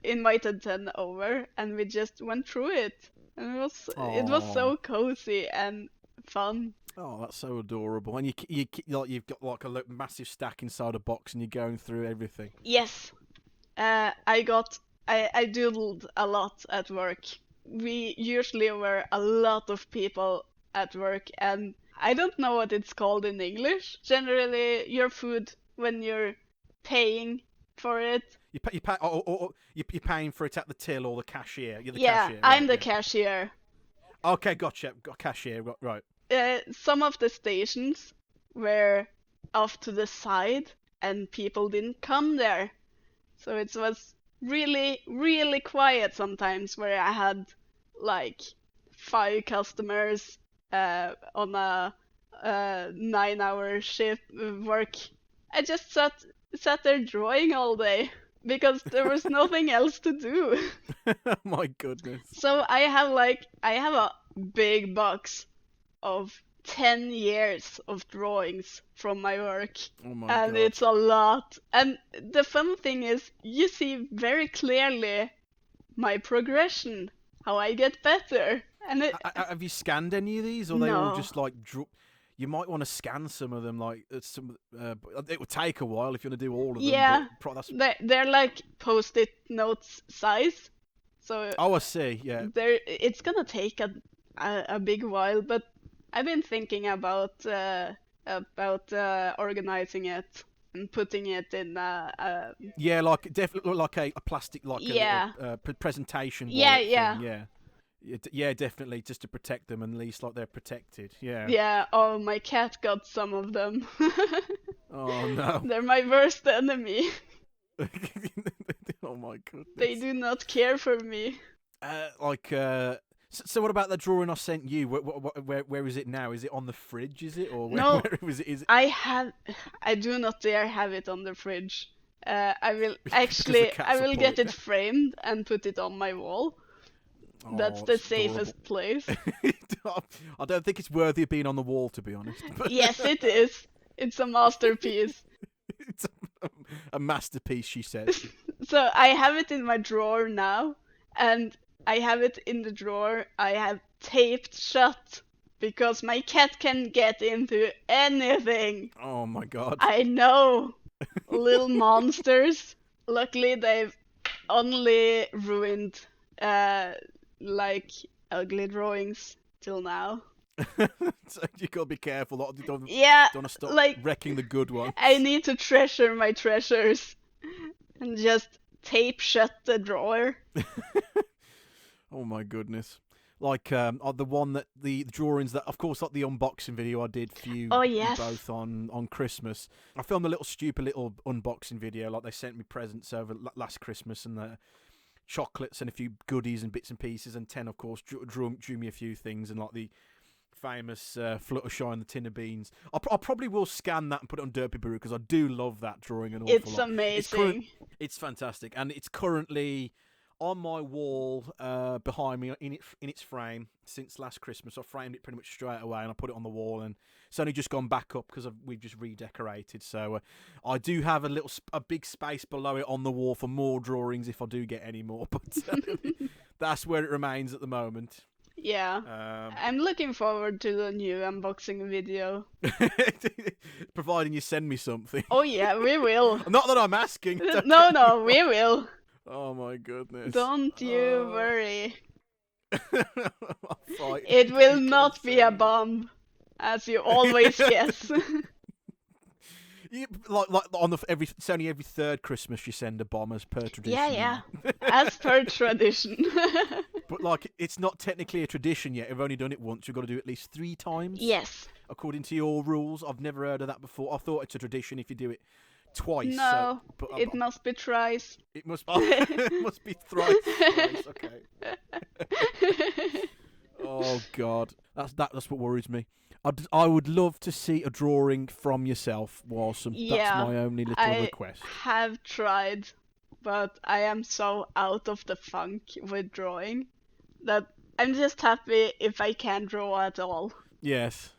invited 10 over, and we just went through it. And it was so cozy and fun. Oh, that's so adorable. And you've got like a massive stack inside a box, and you're going through everything. Yes. I doodled a lot at work. We usually were a lot of people at work, and I don't know what it's called in English. Generally, your food when you're paying for it. You're paying for it at the till or the cashier. You're the Yeah, cashier. I'm the cashier. Okay, gotcha. Got cashier, right. Some of the stations were off to the side, and people didn't come there. So it was really, really quiet sometimes, where I had like 5 customers on a 9-hour shift work. I just sat there drawing all day because there was nothing else to do. My goodness. So I have a big box of 10 years of drawings from my work. Oh my and God. It's a lot. And the fun thing is, you see very clearly my progression, how I get better. And have you scanned any of these, or they No. all just like you might want to scan some of them, like it would take a while if you want to do all of them. Yeah, but they're like post-it notes size. So oh, I see. Yeah. It's gonna take a big while, but I've been thinking about organizing it and putting it in Yeah, like definitely like a plastic, like Yeah. a little, presentation. Yeah, wallet yeah. thing, yeah. Yeah, definitely, just to protect them, and at least like they're protected. Yeah. Yeah, oh, my cat got some of them. Oh no. They're my worst enemy. Oh my goodness. They do not care for me. So what about the drawing I sent you? Where is it now? Is it on the fridge? Is it, or No. where was it? Is it? I do not dare have it on the fridge. I will Because the cats I will will pull get it it framed and put it on my wall. That's Oh, the it's safest place. I don't think it's worthy of being on the wall, to be honest. But Yes, it is. It's a masterpiece. it's a masterpiece, she says. So I have it in my drawer now, and I have it in the drawer I have taped shut because my cat can get into anything. Oh my God. I know. Little monsters. Luckily, they've only ruined like ugly drawings till now. So you gotta be careful. Don't Yeah, want to stop like, wrecking the good one. I need to treasure my treasures and just tape shut the drawer. Oh my goodness. Like the one that the drawings that, of course, like the unboxing video I did for you, Oh, you yes. both on Christmas. I filmed a stupid little unboxing video. Like, they sent me presents over last Christmas, and the chocolates and a few goodies and bits and pieces, and 10, of course, drew me a few things, and like the famous Fluttershy and the tin of beans. I probably will scan that and put it on Derpy Brew because I do love that drawing an awful lot. It's amazing. It's fantastic, and it's currently on my wall behind me in its frame since last Christmas. I framed it pretty much straight away, and I put it on the wall, and it's only just gone back up because we've just redecorated. So I do have a big space below it on the wall for more drawings if I do get any more, but that's where it remains at the moment. Yeah. I'm looking forward to the new unboxing video. Providing you send me something. Oh yeah, we will. Not that I'm asking. No, we will. Oh my goodness. Don't you worry. Fight. It will not be a bomb, as you always guess. Like on it's only every third Christmas you send a bomb as per tradition. Yeah. As per tradition. But like, it's not technically a tradition yet. I've only done it once. You've got to do it at least 3 times. Yes. According to your rules, I've never heard of that before. I thought it's a tradition if you do it twice. No, but it must be thrice. It must. It must be thrice. Okay. Oh God, that's what worries me. I would love to see a drawing from yourself, Wahsome. Yeah, That's my only little request. I have tried, but I am so out of the funk with drawing that I'm just happy if I can draw at all. Yes.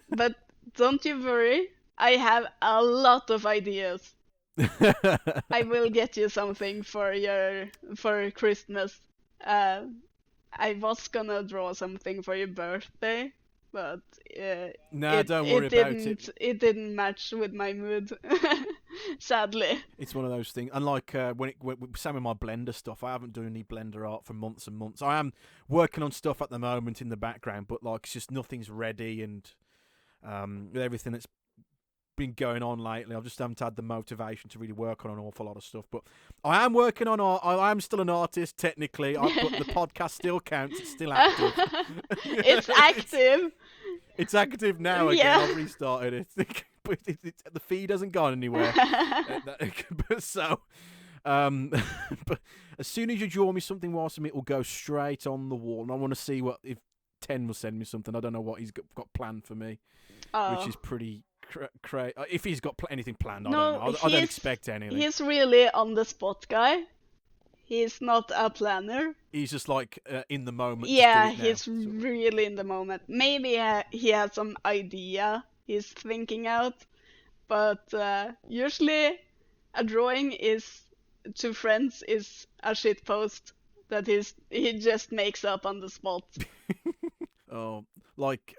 But don't you worry, I have a lot of ideas. I will get you something for Christmas. I was gonna draw something for your birthday, but don't worry about it. It didn't match with my mood, sadly. It's one of those things. And like when some of my Blender stuff, I haven't done any Blender art for months and months. I am working on stuff at the moment in the background, but like it's just nothing's ready, and with everything that's been going on lately, I just haven't had the motivation to really work on an awful lot of stuff. But I am working on art. I am still an artist technically, but the podcast still counts. It's still active. It's active. It's active now again. Yeah. I've restarted it, but the feed hasn't gone anywhere. So, but as soon as you draw me something, Wahsome, it will go straight on the wall, and I want to see if 10 will send me something. I don't know what he's got planned for me, which is pretty. If he's got anything planned, I don't know. I don't expect anything. He's really on the spot guy. He's not a planner. He's just like in the moment. Yeah, he's really in the moment. Maybe he has some idea he's thinking out, but usually a drawing to friends is a shitpost that he just makes up on the spot. Oh, like.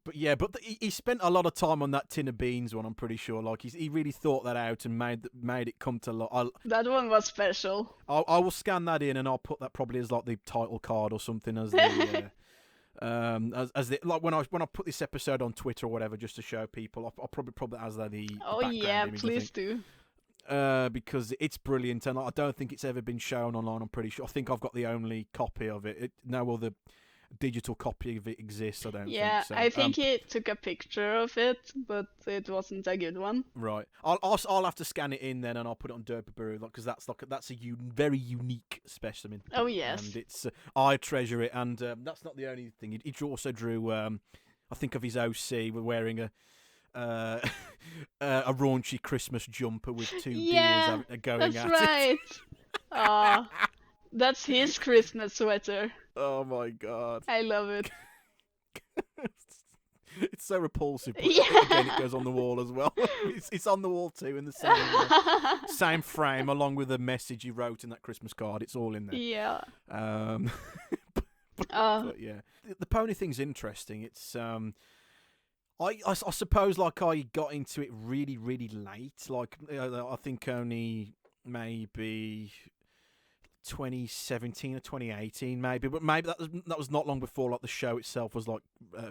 But he spent a lot of time on that tin of beans one. I'm pretty sure. Like he really thought that out and made it come to life. That one was special. I will scan that in and I'll put that probably as like the title card or something as the as the like when I put this episode on Twitter or whatever just to show people. I'll probably put that as the Oh yeah, image, please do. Because it's brilliant and I don't think it's ever been shown online. I'm pretty sure. I think I've got the only copy of it. No other digital copy of it exists. I don't think so. I think he took a picture of it, but it wasn't a good one. Right. I'll have to scan it in then, and I'll put it on Derpaboo because that's a very unique specimen. Oh yes. And it's I treasure it, and that's not the only thing. He also drew. I think of his OC wearing a raunchy Christmas jumper with 2 deers going at it. That's right. That's his Christmas sweater. Oh my God. I love it. It's so repulsive. But again, it goes on the wall as well. It's on the wall too in the same frame, along with the message you wrote in that Christmas card. It's all in there. Yeah. But yeah, the pony thing's interesting. It's I suppose like I got into it really really late. Like I think only maybe 2017 or 2018 maybe, but maybe that was not long before like the show itself was like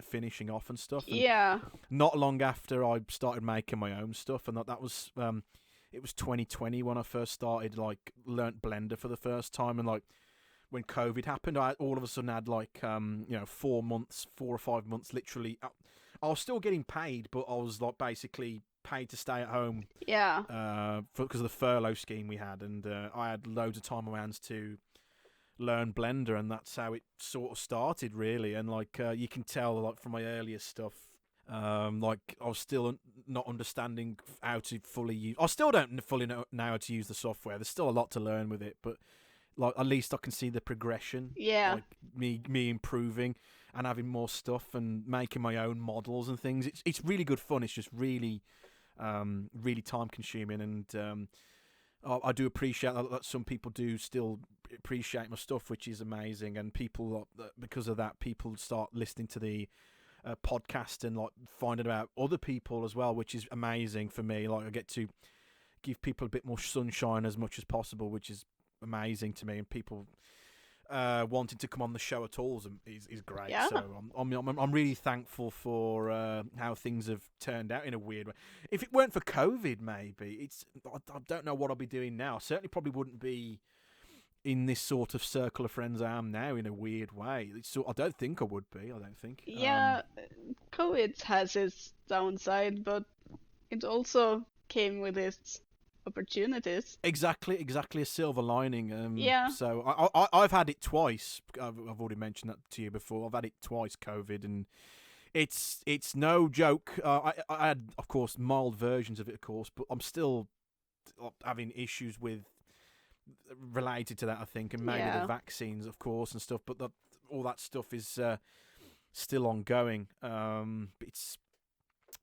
finishing off and stuff. And yeah. Not long after I started making my own stuff, and that was it was 2020 when I first started learnt Blender for the first time, and like when COVID happened, I all of a sudden had like 4 or 5 months literally. I was still getting paid, but I was like basically paid to stay at home. Yeah. Because of the furlough scheme we had, and I had loads of time on my hands to learn Blender, and that's how it sort of started, really. And like you can tell, like from my earlier stuff, like I was still not understanding how to fully use. I still don't fully know how to use the software. There's still a lot to learn with it, but like at least I can see the progression. Yeah. Like me improving and having more stuff and making my own models and things. It's really good fun. It's just really really time consuming, and I do appreciate that some people do still appreciate my stuff, which is amazing. And people, because of that, people start listening to the podcast and like finding out other people as well, which is amazing for me. Like I get to give people a bit more sunshine as much as possible, which is amazing to me. And people wanting to come on the show at all is great. Yeah. So I'm really thankful for how things have turned out in a weird way. If it weren't for COVID, maybe I don't know what I'd be doing now. I certainly probably wouldn't be in this sort of circle of friends I am now in a weird way. I don't think I would be. I don't think. Yeah, COVID has its downside, but it also came with its opportunities. Exactly a silver lining. Yeah. So I've had it twice. I've already mentioned that to you before. I've had it twice, COVID, and it's no joke. I had, of course, mild versions of it, of course, but I'm still having issues with related to that, I think, and maybe the vaccines, of course, and stuff. But all that stuff is still ongoing.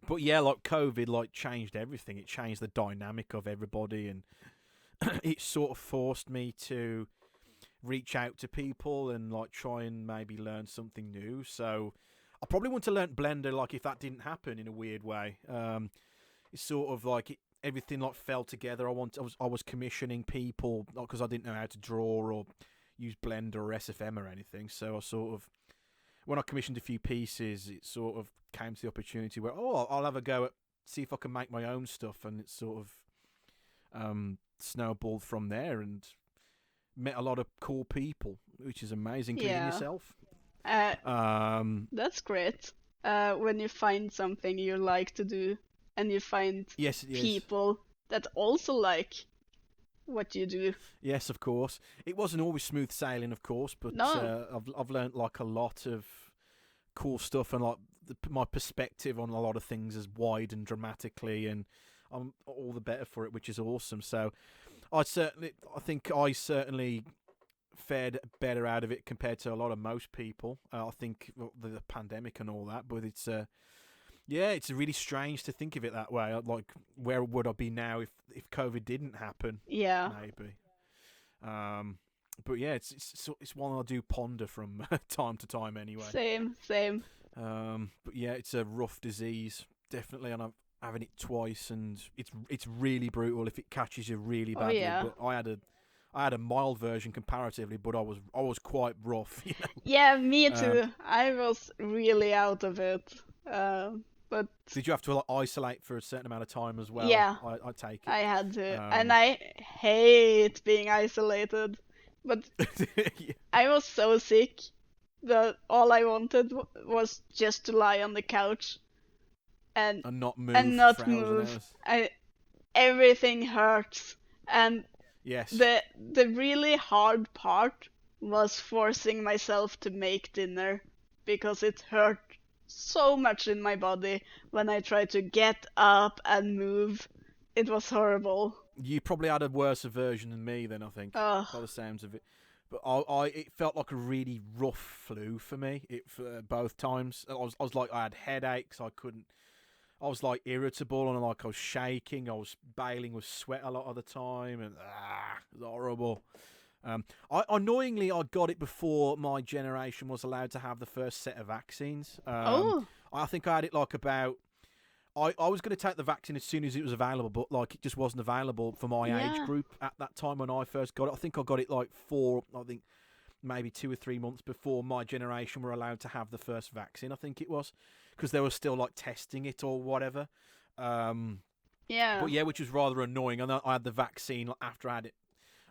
But yeah, like COVID, like changed everything. It changed the dynamic of everybody, and it sort of forced me to reach out to people and like try and maybe learn something new. So I probably want to learn Blender, like if that didn't happen in a weird way. It's sort of like everything like fell together. I was commissioning people because I didn't know how to draw or use Blender or SFM or anything. So I sort of, when I commissioned a few pieces, it sort of came to the opportunity where, I'll have a go at, see if I can make my own stuff, and it sort of snowballed from there and met a lot of cool people, which is amazing, including yourself. That's great. When you find something you like to do, and you find people that also like what you do. Yes, of course. It wasn't always smooth sailing, of course, but I've learned like a lot of cool stuff, and like my perspective on a lot of things has widened dramatically, and I'm all the better for it, which is awesome. So I think I certainly fared better out of it compared to a lot of most people. I think the pandemic and all that, but it's it's really strange to think of it that way. Like, where would I be now if COVID didn't happen? Yeah, maybe. But yeah, it's one I do ponder from time to time. Anyway. Same. But yeah, it's a rough disease, definitely, and I'm having it twice, and it's really brutal if it catches you really badly. But I had a mild version comparatively, but I was quite rough. You know? Yeah, me too. I was really out of it. But did you have to like, isolate for a certain amount of time as well? Yeah, I take it. I had to, and I hate being isolated. But I was so sick that all I wanted was just to lie on the couch and not move. Everything hurts, and yes, the really hard part was forcing myself to make dinner because it hurt so much in my body when I tried to get up and move. It was horrible. You probably had a worse version than me then, I think, by the sounds of it. But it felt like a really rough flu for me. Both times. I was like, I had headaches. I was like irritable, and like I was shaking. I was bailing with sweat a lot of the time, and it was horrible. Annoyingly, I got it before my generation was allowed to have the first set of vaccines. I think I had it like about. I was going to take the vaccine as soon as it was available, but like it just wasn't available for my age group at that time when I first got it. I think I got it like maybe 2 or 3 months before my generation were allowed to have the first vaccine. I think it was because they were still like testing it or whatever. But yeah, which was rather annoying. And I had the vaccine after I had it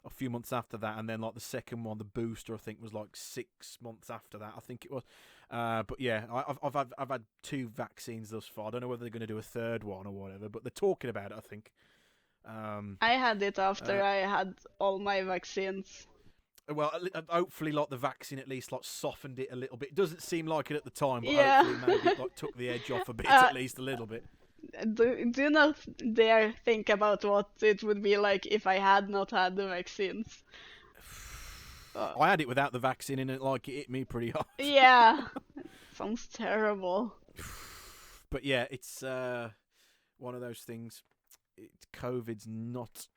a few months after that, and then like the second one, the booster, I think was like 6 months after that. I think it was. But yeah, I've had 2 vaccines thus far. I don't know whether they're going to do a third one or whatever, but they're talking about it, I think. I had it after I had all my vaccines. Well, hopefully, like the vaccine at least like softened it a little bit. It doesn't seem like it at the time, but hopefully maybe it like took the edge off a bit, at least a little bit. Do not dare think about what it would be like if I had not had the vaccines. I had it without the vaccine, and it hit me pretty hard. Yeah, sounds terrible. But yeah, it's one of those things. COVID's not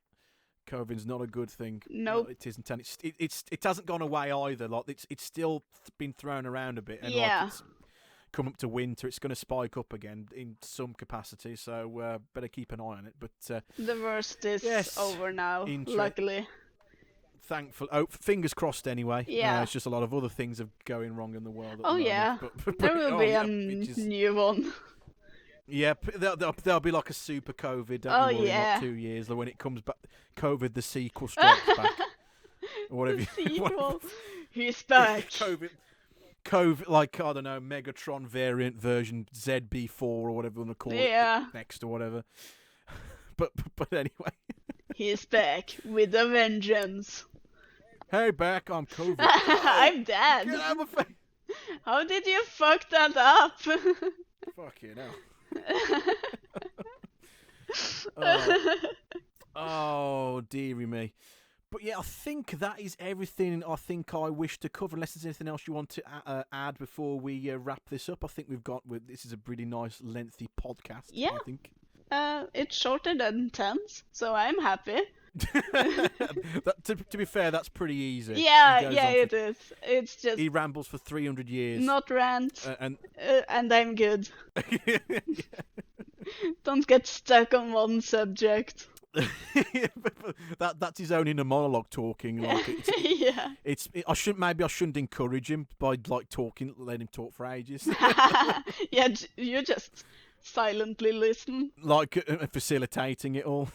a good thing. No, it isn't, and it hasn't gone away either. Like it's still been thrown around a bit, and it's come up to winter. It's going to spike up again in some capacity, so better keep an eye on it. But the worst is over now, luckily. Thankful. Oh, fingers crossed. Anyway, Yeah. it's just a lot of other things are going wrong in the world. At Oh the moment. yeah, But there will be a which is, new one. yeah, there'll be like a super COVID. Don't Oh you worry, in yeah. like 2 years, when it comes back, COVID the sequel strikes back, or whatever. The sequel. Whatever. He's back. COVID, like I don't know, Megatron variant version ZB4 or whatever you want to call Yeah. it next or whatever. But anyway. He's back with a vengeance. Hey, back, I'm COVID. I'm dead. Get out of my face. How did you fuck that up? Fucking hell. Oh, dearie me. But yeah, I think that is everything I think I wish to cover. Unless there's anything else you want to add before we wrap this up. I think this is a pretty nice, lengthy podcast. Yeah. I think. It's shorter than 10s, so I'm happy. To be fair, that's pretty easy. Yeah, it is. It's just he rambles for 300 years. not rant, and I'm good. yeah. Don't get stuck on one subject. That's his own inner monologue talking. Like Yeah. I shouldn't encourage him by like talking, let him talk for ages. Yeah, you just silently listen, Like facilitating it all.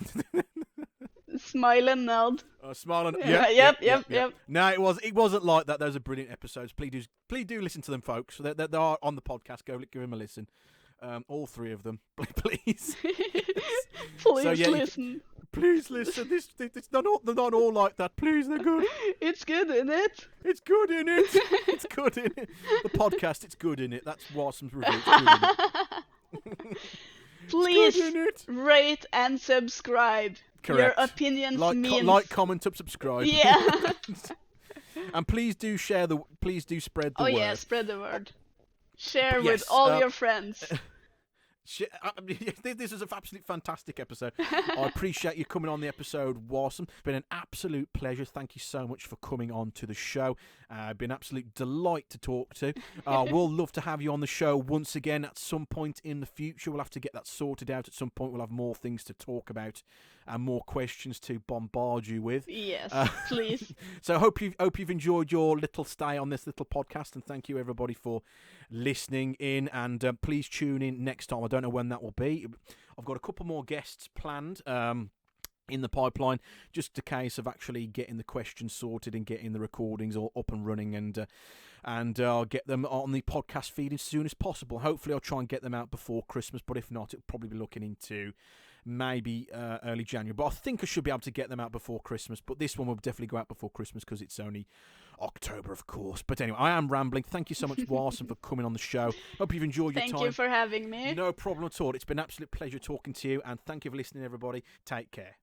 smile and nod. Smile and Yep. No, it wasn't like that. Those are brilliant episodes. Please do listen to them, folks. They are on the podcast. Go give them a listen. All 3 of them, please. Please listen. Please listen. It's not all like that. Please, they're good. It's good, isn't it? It's good in it. It's good in it. The podcast, it's good in it. That's Wahsome's review. It's good in it. Please It's good in it. rate and subscribe. Correct. Your opinions mean like, comment, subscribe. Yeah. And please do spread the word. Oh yeah, spread the word. Share Yes, with all your friends. This is an absolutely fantastic episode. I appreciate you coming on the episode, Wahsome. It's been an absolute pleasure. Thank you so much for coming on to the show. Been an absolute delight to talk to. We'll love to have you on the show once again at some point in the future. We'll have to get that sorted out at some point. We'll have more things to talk about and more questions to bombard you with. Yes, please. So hope you've enjoyed your little stay on this little podcast, and thank you everybody for listening in. And please tune in next time. I don't know when that will be. I've got a couple more guests planned in the pipeline, just a case of actually getting the questions sorted and getting the recordings all up and running, and I'll get them on the podcast feed as soon as possible. Hopefully I'll try and get them out before Christmas, but if not, it'll probably be looking into maybe early January. But I think I should be able to get them out before Christmas, but this one will definitely go out before Christmas because it's only October, of course. But anyway, I am rambling. Thank you so much, Wahsome, for coming on the show. Hope you've enjoyed your time. Thank you for having me. No problem at all. It's been an absolute pleasure talking to you, and thank you for listening, everybody. Take care.